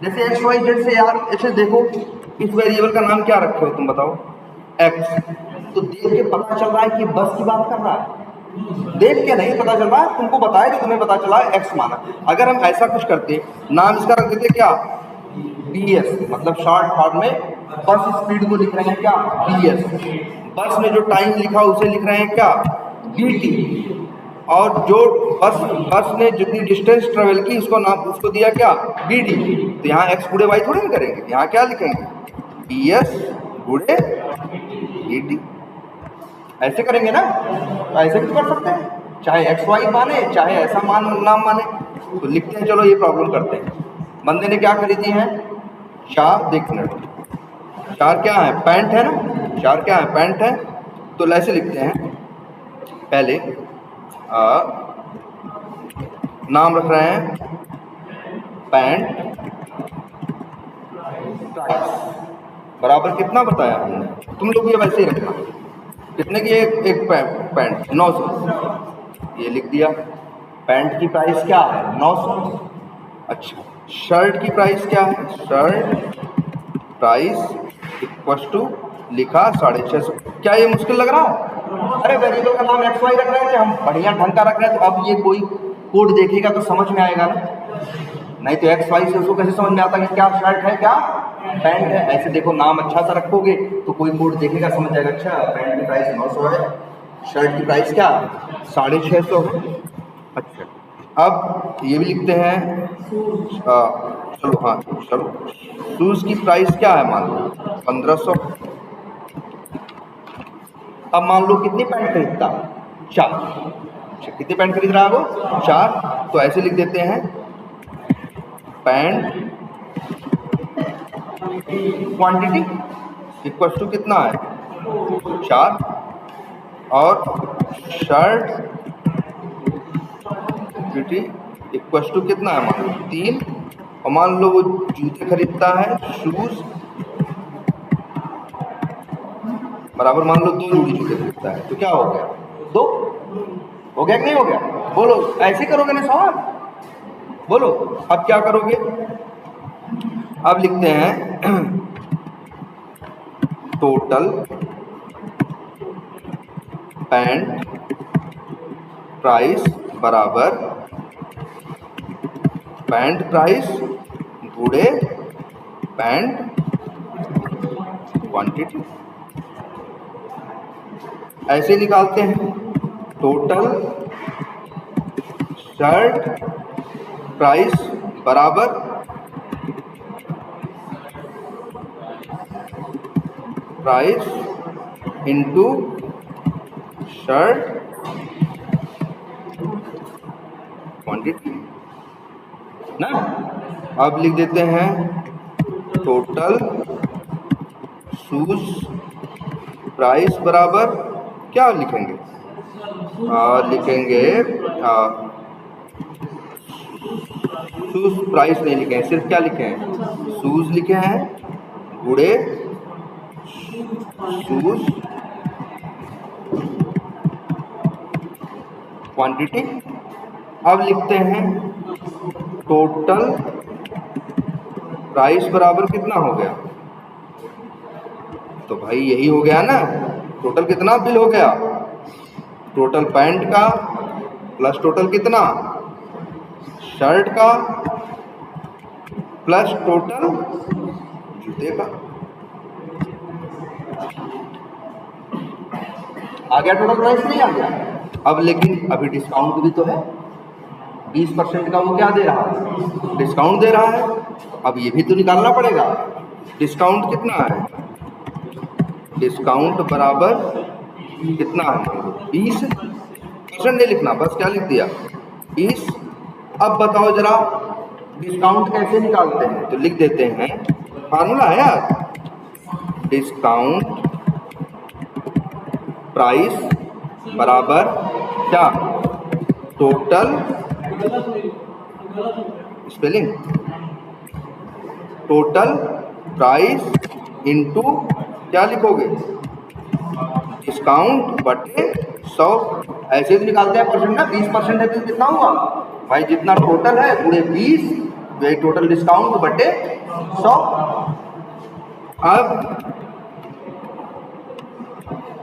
जैसे XYZ से यार ऐसे देखो, इस वेरिएबल का नाम क्या रखे हो तुम बताओ? X। तो देख के पता चल रहा है कि बस की बात कर रहा है। देख के नहीं पता चल रहा है, तुमको बताया कि तुम्हें पता चला है X माना। अगर हम ऐसा कुछ करते, नाम इसका रख देते क्या? BS, मतलब शॉर्ट फॉर्म में बस स्पीड को लिख रहे हैं क्या? BS। बस में जो टाइम लिखा उसे लिख रहे हैं क्या? BT। और जो बस ने जितनी डिस्टेंस ट्रेवल की उसको दिया क्या? BD। तो यहाँ X गुणे Y थोड़ी ना करेंगे, यहाँ क्या लिखेंगे? BS गुणे BD। ऐसे करेंगे ना, तो ऐसे भी कर सकते हैं, चाहे XY माने चाहे ऐसा नाम माने। तो लिखते हैं, चलो ये प्रॉब्लम करते हैं। बंदे ने क्या खरीदी है? 4, देख मिनट, 4 क्या है? पैंट है ना। 4 क्या है? पैंट है। तो ऐसे लिखते हैं, पहले नाम रख रहे हैं पैंट प्राइस बराबर कितना बताया हमने? तुम लोग ये वैसे ही रखना, कितने की? एक पैंट 900, ये लिख दिया। पैंट की प्राइस क्या है? 900। अच्छा, शर्ट की प्राइस क्या है? शर्ट प्राइस इक्वल टू लिखा 650। क्या ये मुश्किल लग रहा है? अरे वेरिएबल का नाम XY रख रहे थे हम, बढ़िया ढंग का रख रहे हैं, तो अब ये कोई कोड देखेगा तो समझ में आएगा ना। नहीं तो XY से उसको कैसे समझ में आता है कि क्या शर्ट है क्या पैंट है? ऐसे देखो, नाम अच्छा सा रखोगे तो कोई कोड देखेगा समझ जाएगा, अच्छा पैंट की प्राइस 900 है, शर्ट की प्राइस क्या? 650 है। अच्छा, अब ये भी लिखते हैं, चलो हाँ चलो, शूज़ की प्राइस क्या है? मान लो 1500। अब मान लो कितनी पैंट खरीदता? 4। अच्छा, कितने पैंट खरीद रहा है वो? 4। तो ऐसे लिख देते हैं, पैंट क्वांटिटी इक्वल टू कितना है? 4। और शर्ट क्वांटिटी इक्वल टू कितना है? मान लो 3। और मान लो वो जूते खरीदता है, शूज बराबर मान लो 2 जोड़ी जूते खरीदता है, तो क्या हो गया? 2 हो गया कि नहीं हो गया? बोलो, ऐसे करोगे ना सवाल? बोलो, अब क्या करोगे? अब लिखते हैं टोटल पैंट प्राइस बराबर पैंट प्राइस गुणे पैंट क्वांटिटी। ऐसे निकालते हैं। टोटल शर्ट प्राइस बराबर प्राइस इनटू शर्ट क्वांटिटी ना। अब लिख देते हैं टोटल शूज प्राइस बराबर क्या लिखेंगे? लिखेंगे शूज प्राइस नहीं लिखे हैं, सिर्फ क्या लिखे हैं? शूज लिखे हैं गुणे शूज क्वांटिटी। अब लिखते हैं टोटल प्राइस बराबर कितना हो गया? तो भाई यही हो गया ना। टोटल कितना बिल हो गया? टोटल पैंट का प्लस टोटल कितना शर्ट का प्लस टोटल जूते का। आ गया टोटल प्राइस? नहीं आ गया? अब लेकिन अभी डिस्काउंट भी तो है, 20% का वो क्या दे रहा है? डिस्काउंट दे रहा है। अब ये भी तो निकालना पड़ेगा। डिस्काउंट कितना है? डिस्काउंट बराबर कितना है? 20%। नहीं लिखना, बस क्या लिख दिया? 20। अब बताओ जरा डिस्काउंट कैसे निकालते हैं? तो लिख देते हैं, फार्मूला है यार, डिस्काउंट प्राइस बराबर क्या? Total spelling, total price into क्या लिखोगे? डिस्काउंट बटे 100। ऐसे भी निकालते हैं परसेंट ना। 20% है तो कितना हुआ भाई? जितना टोटल है पूरे 20, वही टोटल डिस्काउंट बटे 100। अब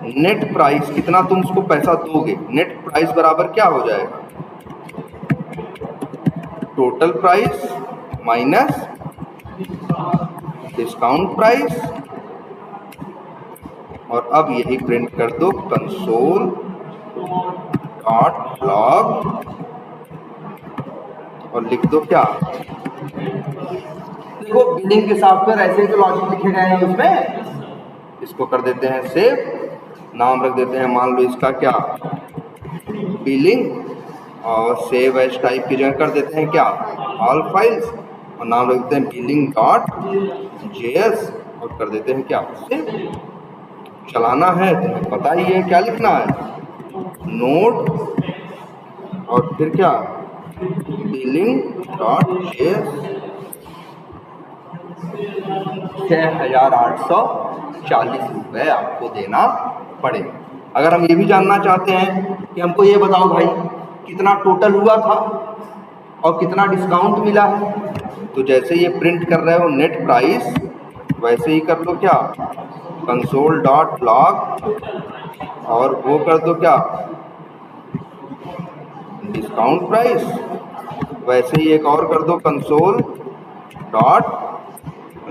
नेट प्राइस कितना तुम उसको पैसा दोगे? नेट प्राइस बराबर क्या हो जाएगा? Total price minus discount price. और अब यही प्रिंट कर दो, कंसोल डॉट लॉग, और लिख दो क्या? देखो बिलिंग के सॉफ्टवेयर ऐसे तो लॉजिक लिखे गए हैं उसमें। इसको कर देते हैं सेव, नाम रख देते हैं मान लो इसका क्या? बिलिंग, और सेव एज टाइप की जगह कर देते हैं क्या? ऑल फाइल्स, और नाम रख देते हैं बिलिंग डॉट जेएस, और कर देते हैं क्या? सेव। चलाना है तुम्हें पता ही है क्या लिखना है? नोट और फिर क्या? Billing dot JS. 6,840 रुपये आपको देना पड़ेगा। अगर हम ये भी जानना चाहते हैं कि हमको ये बताओ भाई कितना टोटल हुआ था और कितना डिस्काउंट मिला है, तो जैसे ये प्रिंट कर रहे हो नेट प्राइस, वैसे ही कर लो क्या? कंसोल डॉट लॉग, और वो कर दो क्या? Discount price. वैसे ही एक और कर दो, कंसोल डॉट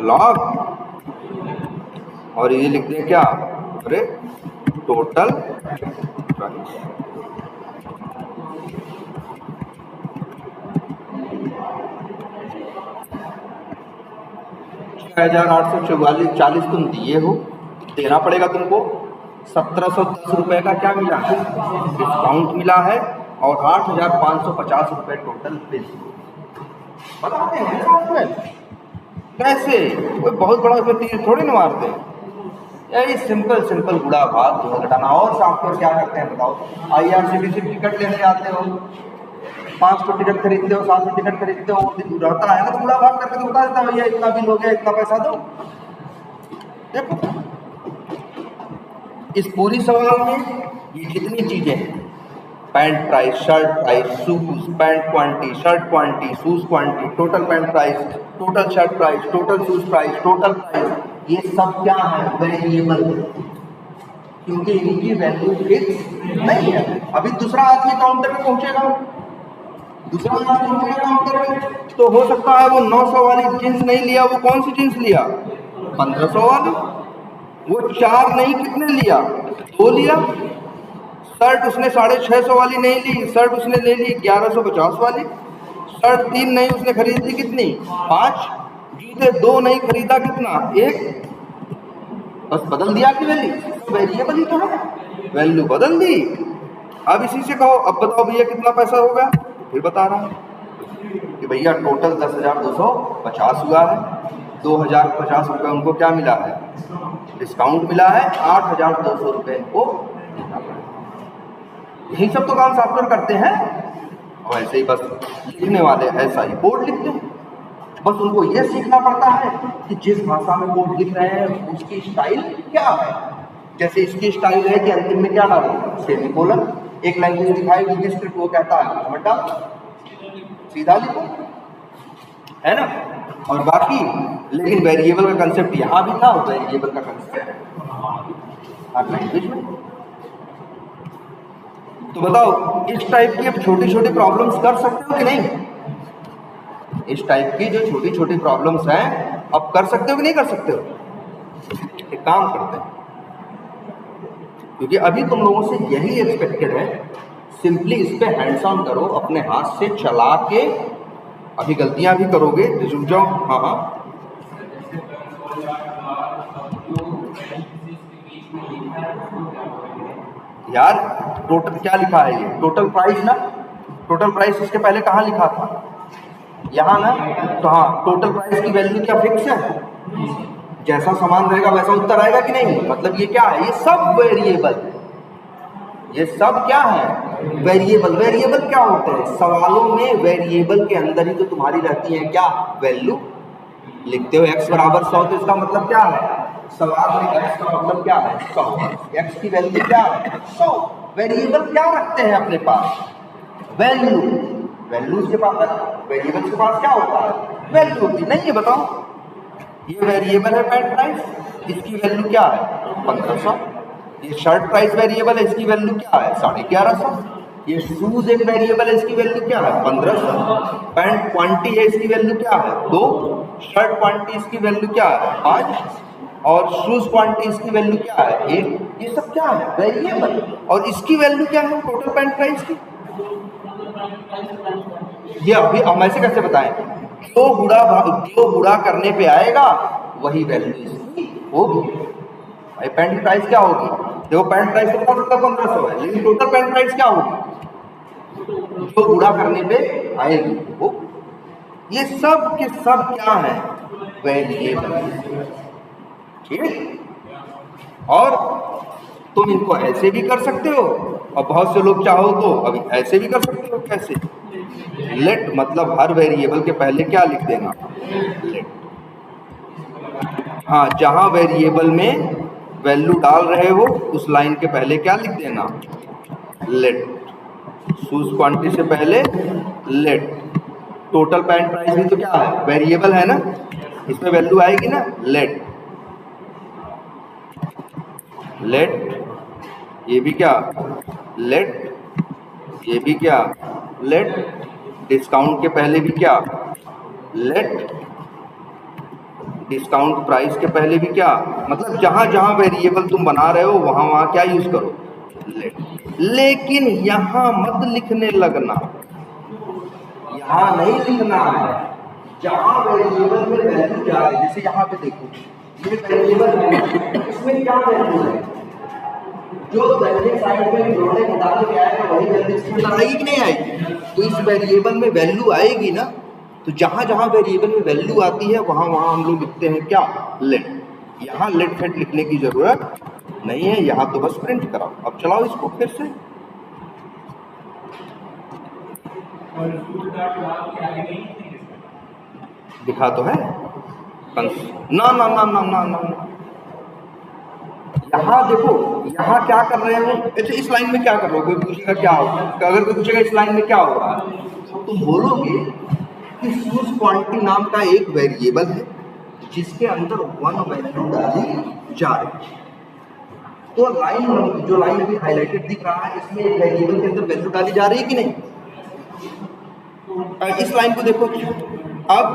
लॉग, और ये लिख दें क्या? अरे टोटल प्राइस। $6,840 तुम दिए हो, देना पड़ेगा तुमको। 1,710 रुपये का क्या मिला है? डिस्काउंट मिला है, और 8,550 रुपये टोटल बिल। बताते हैं सॉफ्टवेयर कैसे, कोई बहुत बड़ा उसमें तीर थोड़ी न मारते हैं। यही सिंपल गुड़ा भाग जो घटाना। और सॉफ्टवेयर क्या करते हैं बताओ? IRCTC टिकट लेने जाते हो, 500 टिकट खरीदते हो, 700 टिकट खरीदते हो, रहता है ना, तो गुड़ा भाग करके तो बता देता है भैया इतना बिल हो गया, इतना पैसा दो। देखो इस पूरी सवाल में ये जितनी चीजें हैं, pant price, shirt price, shoes, pant quantity, shirt quantity, shoes quantity, total pant price, total shirt price, total shoes price, total price, ये सब क्या है? वेरिएबल, क्योंकि इनकी वैल्यू फिक्स नहीं है। अभी दूसरा आदमी काउंटर पे पहुंचेगा, दूसरा आदमी पहुंचेगा काउंटर पे, तो हो सकता है वो 900 वाली जींस नहीं लिया, वो कौन सी जींस लिया? 1500 वाली। वो 4 नहीं, कितने लिया? 2 लिया। शर्ट उसने 650 वाली नहीं ली, शर्ट उसने ले ली 1150 वाली। शर्ट 3 नहीं उसने खरीद ली, कितनी? 5। जूते 2 नहीं खरीदा, कितना? 1। बस बदल दिया कि वैल्यू, वेरिएबल ही तो है, वैल्यू बदल दी। अब इसी से कहो, अब बताओ भैया कितना पैसा होगा? फिर बता रहा हूँ कि भैया टोटल 10,250 हुआ है, 2,050 रुपये उनको क्या मिला है? डिस्काउंट मिला है, 8,200 रुपये इनको। यही सब तो काम सॉफ्टवेयर करते हैं। और ऐसे ही बस लिखने वाले ऐसा ही कोड लिखते हैं, बस उनको ये सीखना पड़ता है कि जिस भाषा में कोड लिख रहे हैं उसकी स्टाइल क्या है। जैसे इसकी स्टाइल है कि अंतिम में क्या डालो? सेमीकोलन। एक लैंग्वेज दिखाएगी जिस स्क्रिप्ट, वो कहता है मत डालो, सीधा लिखो, है ना। और बाकी लेकिन वेरिएबल का कंसेप्ट यहाँ भी था, वेरिएबल का कंसेप्ट हर लैंग्वेज में। तो बताओ इस टाइप की अब छोटी छोटी प्रॉब्लम्स कर सकते हो कि नहीं? इस टाइप की जो छोटी छोटी प्रॉब्लम्स हैं अब कर सकते हो कि नहीं कर सकते हो? एक काम करते हैं, क्योंकि अभी तुम लोगों से यही एक्सपेक्टेड है, सिंपली इस पे हैंड्स ऑन करो, अपने हाथ से चला के। अभी गलतियां भी करोगे तो रुक जाओ। हाँ हाँ, यार टोटल क्या लिखा है? ये टोटल प्राइस ना, टोटल प्राइस इसके पहले कहाँ लिखा था? यहाँ ना। तो हाँ, टोटल प्राइस की वैल्यू क्या फिक्स है? जैसा सामान रहेगा वैसा उत्तर आएगा कि नहीं? मतलब ये क्या है? ये सब वेरिएबल, ये सब क्या है? वेरिएबल। वेरिएबल क्या होते हैं? सवालों में वेरिएबल के अंदर ही तो तुम्हारी रहती है क्या? वैल्यू। लिखते हो x बराबर 100, तो इसका मतलब क्या है? सवाल में x का मतलब क्या है? 100। x की वैल्यू क्या है? 100। वेरिएबल क्या रखते हैं अपने पास? वैल्यू। वैल्यूज के पास, वेरिएबल्स के पास क्या होता है? वैल्यू होती नहीं है। बताओ, ये वेरिएबल है पैंट प्राइस, इसकी वैल्यू क्या है? 1500। ये शर्ट प्राइस वेरिएबल है, इसकी वैल्यू क्या है? 1150। ये शूज एक वेरिएबल है, इसकी वैल्यू क्या है? 1500। पैंट क्वांटिटी है, इसकी वैल्यू क्या है? 2। शर्ट क्वांटिटी, इसकी वैल्यू क्या है? 5। और शूज क्वांटिटी, इसकी वैल्यू क्या है? 1। ये सब क्या है? वेरिएबल। और इसकी वैल्यू क्या है? टोटल पैंट प्राइस की। ये अभी हम ऐसे कैसे बताएं? जो गुणा करने पे आएगा वही वैल्यू इसकी होगी। भाई पैंट की प्राइस क्या होगी? देखो पैंट प्राइस तो हो सकता है 1500 है, लेकिन टोटल पैंट प्राइस क्या होगी? जो गुणा करने पे आएगी वो। ये सब के सब क्या है? वेरिएबल। ठीक। और तुम इनको ऐसे भी कर सकते हो, और बहुत से लोग चाहो तो अभी ऐसे भी कर सकते हो। कैसे? लेट, मतलब हर वेरिएबल के पहले क्या लिख देना? लेट। हाँ, जहां वेरिएबल में वैल्यू डाल रहे हो उस लाइन के पहले क्या लिख देना? लेट। शूज क्वांटिटी से पहले लेट। टोटल पैंट प्राइस भी तो क्या है? वेरिएबल है ना, इसमें वैल्यू आएगी ना? लेट। लेट। ये भी क्या? लेट। ये भी क्या? लेट। डिस्काउंट के पहले भी क्या? लेट। डिस्काउंट प्राइस के पहले भी क्या? मतलब जहां जहां वेरिएबल तुम बना रहे हो वहां वहां क्या यूज करो? लेट। लेकिन यहां मत लिखने लगना, यहां नहीं लिखना है। जहां वेरिएबल में वैल्यू जा रही है, जैसे यहाँ पे देखो ये वेरिएबल है, इसमें क्या वैल्यू है? जो दाहिने साइड में जोड़ने घटाने के आएगा वही वैल्यू इसमें आएगी कि नहीं आएगी? तो इस वेरिएबल में वैल्यू आएगी ना। तो जहां जहां वेरिएबल में वैल्यू आती है वहां वहां हम लोग लिखते हैं क्या? लेट। यहाँ लेट फेट लिखने की जरूरत नहीं है, यहाँ तो बस प्रिंट कराओ। अब चलाओ इसको फिर से। दिखा तो है ना ना ना ना ना ना। यहाँ देखो, यहाँ क्या कर रहे हो? अच्छा, इस लाइन में क्या कर रहे हो? कोई पूछेगा क्या होगा? अगर कोई पूछेगा इस लाइन में क्या हो रहा है, तो तुम बोलोगे कि शूज क्वांटिटी नाम का एक वेरिएबल है, जिसके अंदर 1 वैल्यू डाली जा रही है। तो लाइन जो लाइन अभी हाईलाइटेड दिख रहा है, इसमें एक वेरिएबल के अंदर वैल्यू डाली जा रही है कि नहीं? इस लाइन को देखो, अब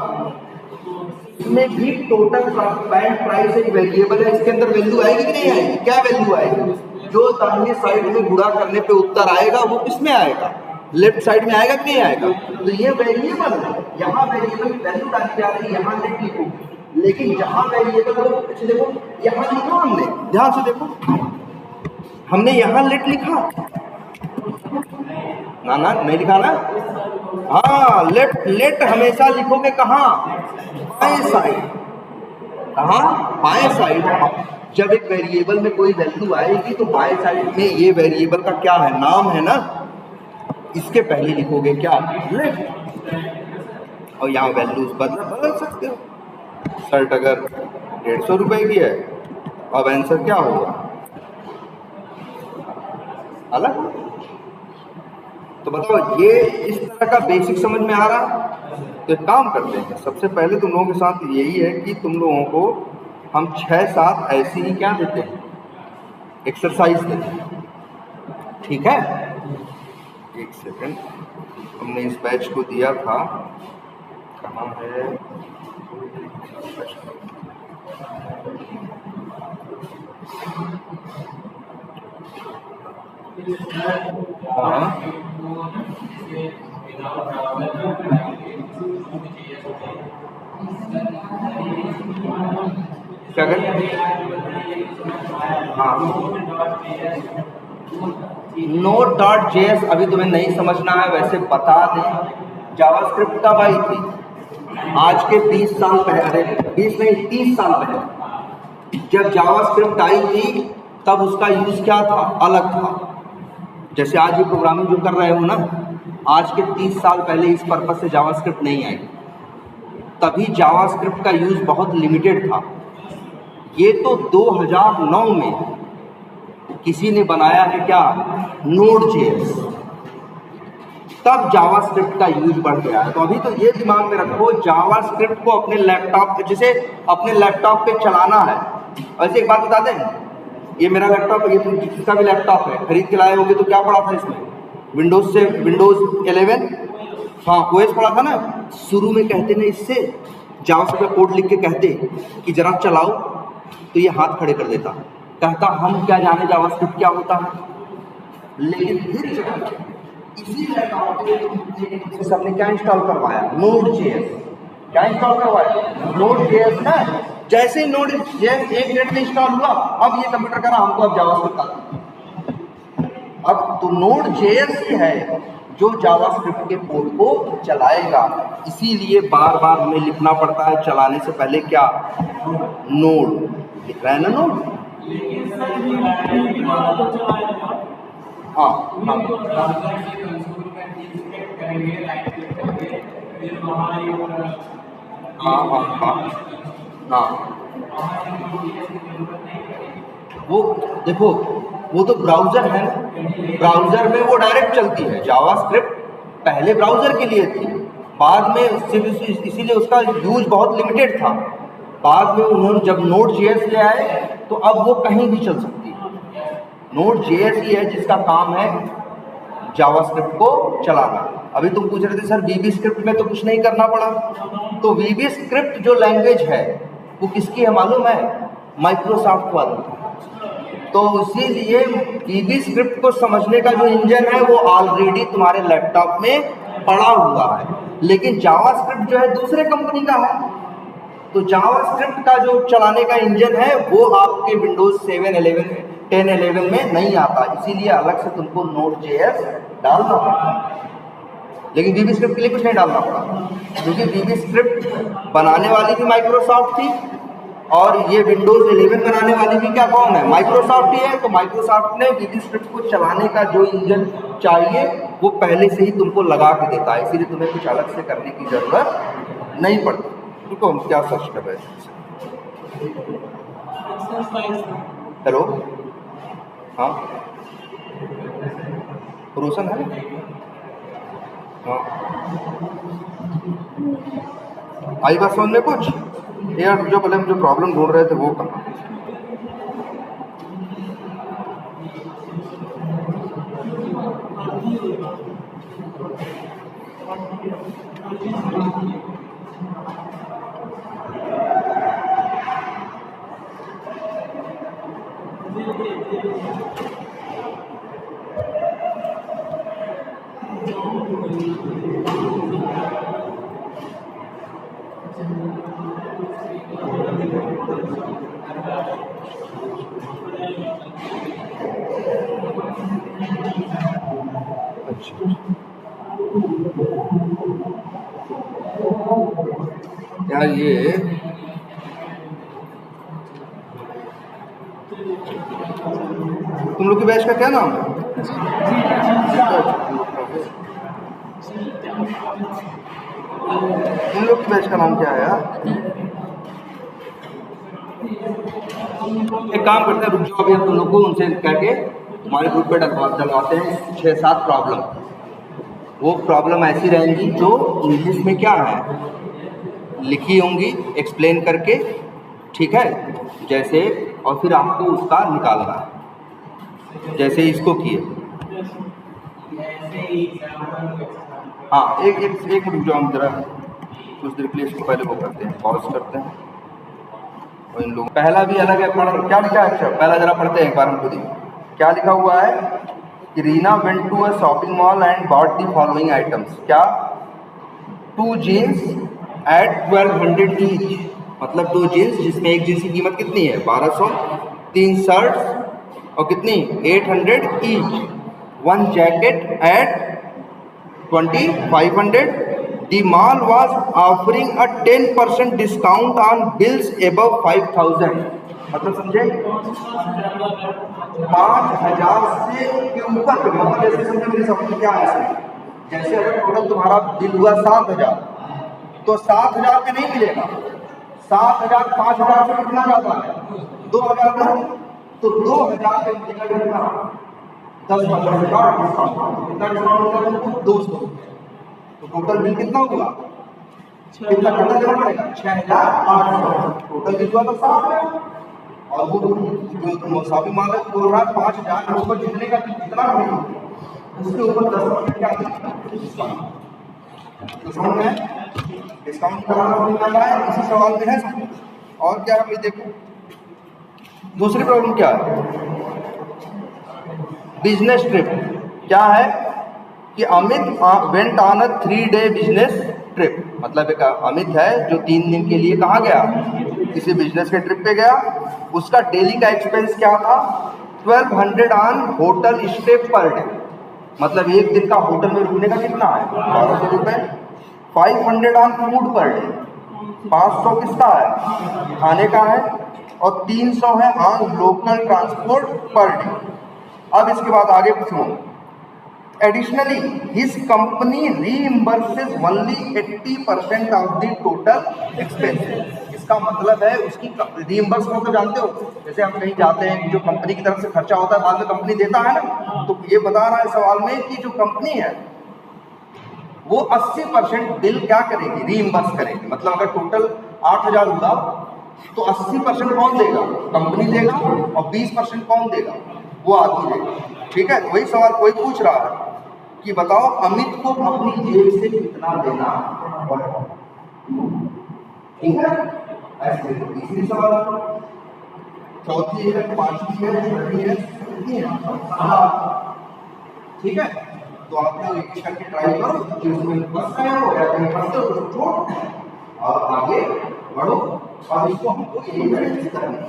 इसमें भी टोटल बैंड प्राइस एक वेरिएबल है, इसके अंदर वैल्यू आएगी कि नहीं आएगी? क्या वैल्यू आएगी? जो दाहिने साइड में गुणा करने पे उत्तर आएगा वो किसमें आएगा? लेफ्ट साइड में आएगा कि नहीं आएगा? तो ये वेरिएबल है, यहाँ वेरिएबल वैल्यू डाली जा रही है, यहाँ लेट लिखो। लेकिन जहाँ वेरिएबल हो, देखो यहाँ लिखा हमने, ध्यान से देखो, हमने यहाँ लेट लिखा ना नहीं लिखा ना? हाँ, लेट हमेशा लिखोगे कहाँ? बाएं साइड। कहाँ? बाएं साइड। जब एक वेरिएबल में कोई वैल्यू आएगी तो बाएं साइड में ये वेरिएबल का क्या है? नाम है ना, इसके पहले लिखोगे क्या? लेट। और यहाँ वैल्यूज बदल सकते हो। शर्ट अगर 150 रुपए की है, अब आंसर क्या होगा? अलग। तो बताओ, ये इस तरह का बेसिक समझ में आ रहा? तो एक काम करते हैं, सबसे पहले तुम लोगों के साथ यही है कि तुम लोगों को हम 6-7 ऐसी ही क्या देते हैं, एक्सरसाइज देते हैं, ठीक है? एक सेकंड, हमने इस बैच को दिया था, कहाँ है? हाँ, क्या करें? हाँ, Node.js अभी तुम्हें नहीं समझना है, वैसे बता दें। जावास्क्रिप्ट कब आई थी? आज के 20 साल पहले, 20 नहीं 30 साल पहले जब जावास्क्रिप्ट आई थी, तब उसका यूज क्या था? अलग था। जैसे आज ये प्रोग्रामिंग जो कर रहे हो ना, आज के 30 साल पहले इस पर्पस से जावास्क्रिप्ट नहीं आई। तभी जावास्क्रिप्ट का यूज बहुत लिमिटेड था। ये तो 2009 में किसी ने बनाया है क्या? Node.js। तब जावास्क्रिप्ट का यूज बढ़ गया है। तो अभी तो ये दिमाग में रखो, जावास्क्रिप्ट को अपने लैपटॉप, जैसे अपने लैपटॉप पे चलाना है। वैसे एक बात बता दें, ये मेरा लैपटॉप है, ये तो जिसका भी लैपटॉप है, खरीद के लाए होगे तो क्या पड़ा था इसमें? विंडोज 11, हाँ OS पड़ा था ना। शुरू में कहते ना, इससे जावास्क्रिप्ट का कोड लिख के कहते कि जरा चलाओ, तो ये हाथ खड़े कर देता, कहता हम क्या जाने जावास्क्रिप्ट क्या होता है। लेकिन फिर इसी लैपटॉप पे सबने क्या इंस्टॉल करवाया? Node.js। क्या इंस्टॉल करवाया? Node.js ना। जैसे ही Node.js 1 मिनट में इंस्टॉल हुआ, अब ये कंप्यूटर करा हमको अब जावास्क्रिप्ट आता। अब तो Node.js ही है जो जावास्क्रिप्ट के कोड को चलाएगा। इसीलिए बार बार हमें लिखना पड़ता है चलाने से पहले क्या? नोड लिख रहा है ना, नोड। हाँ हाँ हाँ हाँ हाँ, वो देखो, वो तो ब्राउजर है ना, ब्राउजर में वो डायरेक्ट चलती है। जावास्क्रिप्ट पहले ब्राउजर के लिए थी, बाद में इसीलिए उसका यूज बहुत लिमिटेड था। बाद में उन्होंने जब Node.js ले आए तो अब वो कहीं भी चल सकती है। Node.js ही है जिसका काम है जावास्क्रिप्ट को चलाना। अभी तुम पूछ रहे थे सर VB स्क्रिप्ट में तो कुछ नहीं करना पड़ा, तो VB स्क्रिप्ट जो लैंग्वेज है वो किसकी है मालूम है? माइक्रोसॉफ्ट वाली। तो इसीलिए VB स्क्रिप्ट को समझने का जो इंजन है वो ऑलरेडी तुम्हारे लैपटॉप में पड़ा हुआ है, लेकिन जावास्क्रिप्ट जो है दूसरे कंपनी का है। तो जावास्क्रिप्ट का जो चलाने का इंजन है वो आपके विंडोज 7, 11, 10, 11 में नहीं आता, इसीलिए अलग से तुमको Node.js डालना पड़ता। लेकिन VB स्क्रिप्ट के लिए कुछ नहीं डालना पड़ा, क्योंकि VB स्क्रिप्ट बनाने वाली भी माइक्रोसॉफ्ट थी और ये विंडोज 11 बनाने वाली भी क्या कौन है? माइक्रोसॉफ्ट ही है। तो माइक्रोसॉफ्ट ने VB स्क्रिप्ट को चलाने का जो इंजन चाहिए वो पहले से ही तुमको लगा के देता है, इसीलिए तुम्हें कुछ अलग से करने की जरूरत नहीं पड़ती। रुको, हम क्या सर्च कर रहे हैं? हेलो, हाँ रोशन है? हाँ, आई बात समझ में कुछ? यार जो पहले हम जो प्रॉब्लम ढूंढ रहे थे वो कहाँ? यार ये तुम लोग की बैच का क्या नाम है? तुम लोग की बैच का नाम क्या है यार? एक काम करते हैं, रुक जाओ अभी हम तुम लोग को उनसे कह के हमारे ग्रुप पे डलवाते हैं 6-7 प्रॉब्लम। वो प्रॉब्लम ऐसी रहेंगी जो इंग्लिश में क्या है लिखी होंगी एक्सप्लेन करके, ठीक है, जैसे, और फिर आपको उसका निकालना है जैसे इसको किए। हाँ एक रुक जाओ, हम जरा कुछ देर के लिए इसको पहले वो करते हैं, पॉज करते हैं। और इन लोग पहला भी अलग है, क्या लिखा है? अच्छा पहला जरा पढ़ते हैं एक बार, हमको देखिए क्या लिखा हुआ है कि Reena went to a shopping mall and bought the following items. क्या? 2 जीन्स एट 1200 ईच, मतलब 2 जीन्स जिसमें एक जीन्स की कीमत कितनी है 1200, 3 शर्ट्स और कितनी 800 each, 1 jacket at 2500। The mall was offering a 10% discount on bills above 5000, मतलब समझे 5000 से के ऊपर, मतलब जैसे समझे मेरी समझ में क्या है इसमें, जैसे अगर टोटल तुम्हारा बिल हुआ 7000 तो 7000 का नहीं मिलेगा, 7000 5000 से कितना ज्यादा है 2000 का, तो 2000 के मिलेगा 10% डिस्काउंट, कितना डिस्काउंट होगा 200, तो टोटल बिल कितना हुआ, कितना टोटल देना पड़ेगा 6800, टोटल बिल हुआ तो 7000, और वो जो शॉपिंग मॉल है बोल रहा है 5000 के ऊपर जितने का कितना मिलेगा उसके ऊपर 10% क्या डिस्काउंट, तो समझ में डिस्काउंट कराना है इसी सवाल में है। और क्या है देखो, दूसरी प्रॉब्लम क्या है, बिजनेस ट्रिप। क्या है कि Amit went on a 3-day business trip, मतलब एक अमित है जो 3 दिन के लिए कहाँ गया, किसी बिजनेस के ट्रिप पे गया। उसका डेली का एक्सपेंस क्या था 1200 on hotel stay per day, मतलब एक दिन का होटल में रुकने का कितना है 1200 रुपये, 500 ऑन फूड पर डे, 500 किसका है खाने का है, और 300 है on local transport per day. अब इसके बाद आगे सुनो, additionally his company reimburses only 80% of the total expenses. इसका मतलब है उसकी रीइंबर्समेंट तो जानते हो, जैसे हम कहीं जाते हैं जो कंपनी की तरफ से खर्चा होता है बाद में कंपनी देता है ना, तो ये बता रहा है सवाल में कि जो कंपनी है वो 80% बिल क्या करेगी रीइंबर्स करेगी, मतलब अगर टोटल 8000 हुआ तो 80% कौन देगा कंपनी देगा, और 20% कौन देगा वो आदमी देगा, ठीक है। वही सवाल कोई पूछ रहा है कि बताओ अमित को अपनी जेब से कितना देना पड़ेगा, ठीक है। ऐसे तीसरी सवाल, चौथी है, पांचवी है, छठी है, ठीक है। तो आप लोग एक करके ट्राई करो, जिसमें फंस गए हो या कहीं फंसते हो तो छोड़ और आगे बढ़ो, और इसको हमको यही प्रैक्टिस करनी है।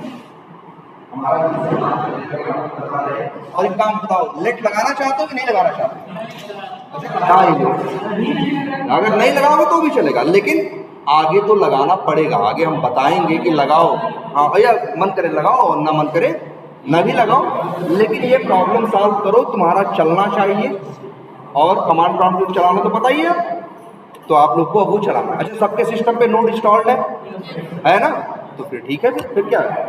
हमारा और एक काम बताओ, लेट लगाना चाहते हो कि नहीं लगाना चाहते हो? लगा ही लो, अगर नहीं लगाओगे तो भी चलेगा, लेकिन आगे तो लगाना पड़ेगा। आगे हम बताएंगे कि लगाओ, हाँ भैया मन करे लगाओ और ना मन करे न भी लगाओ, लेकिन ये प्रॉब्लम सॉल्व करो, तुम्हारा चलना चाहिए। और कमांड प्रॉम्प्ट चलाना तो पता ही है, तो आप लोग को अब वो चलाना है। अच्छा, सबके सिस्टम पे नोट इंस्टॉल्ड है ना, तो फिर ठीक है, फिर क्या है।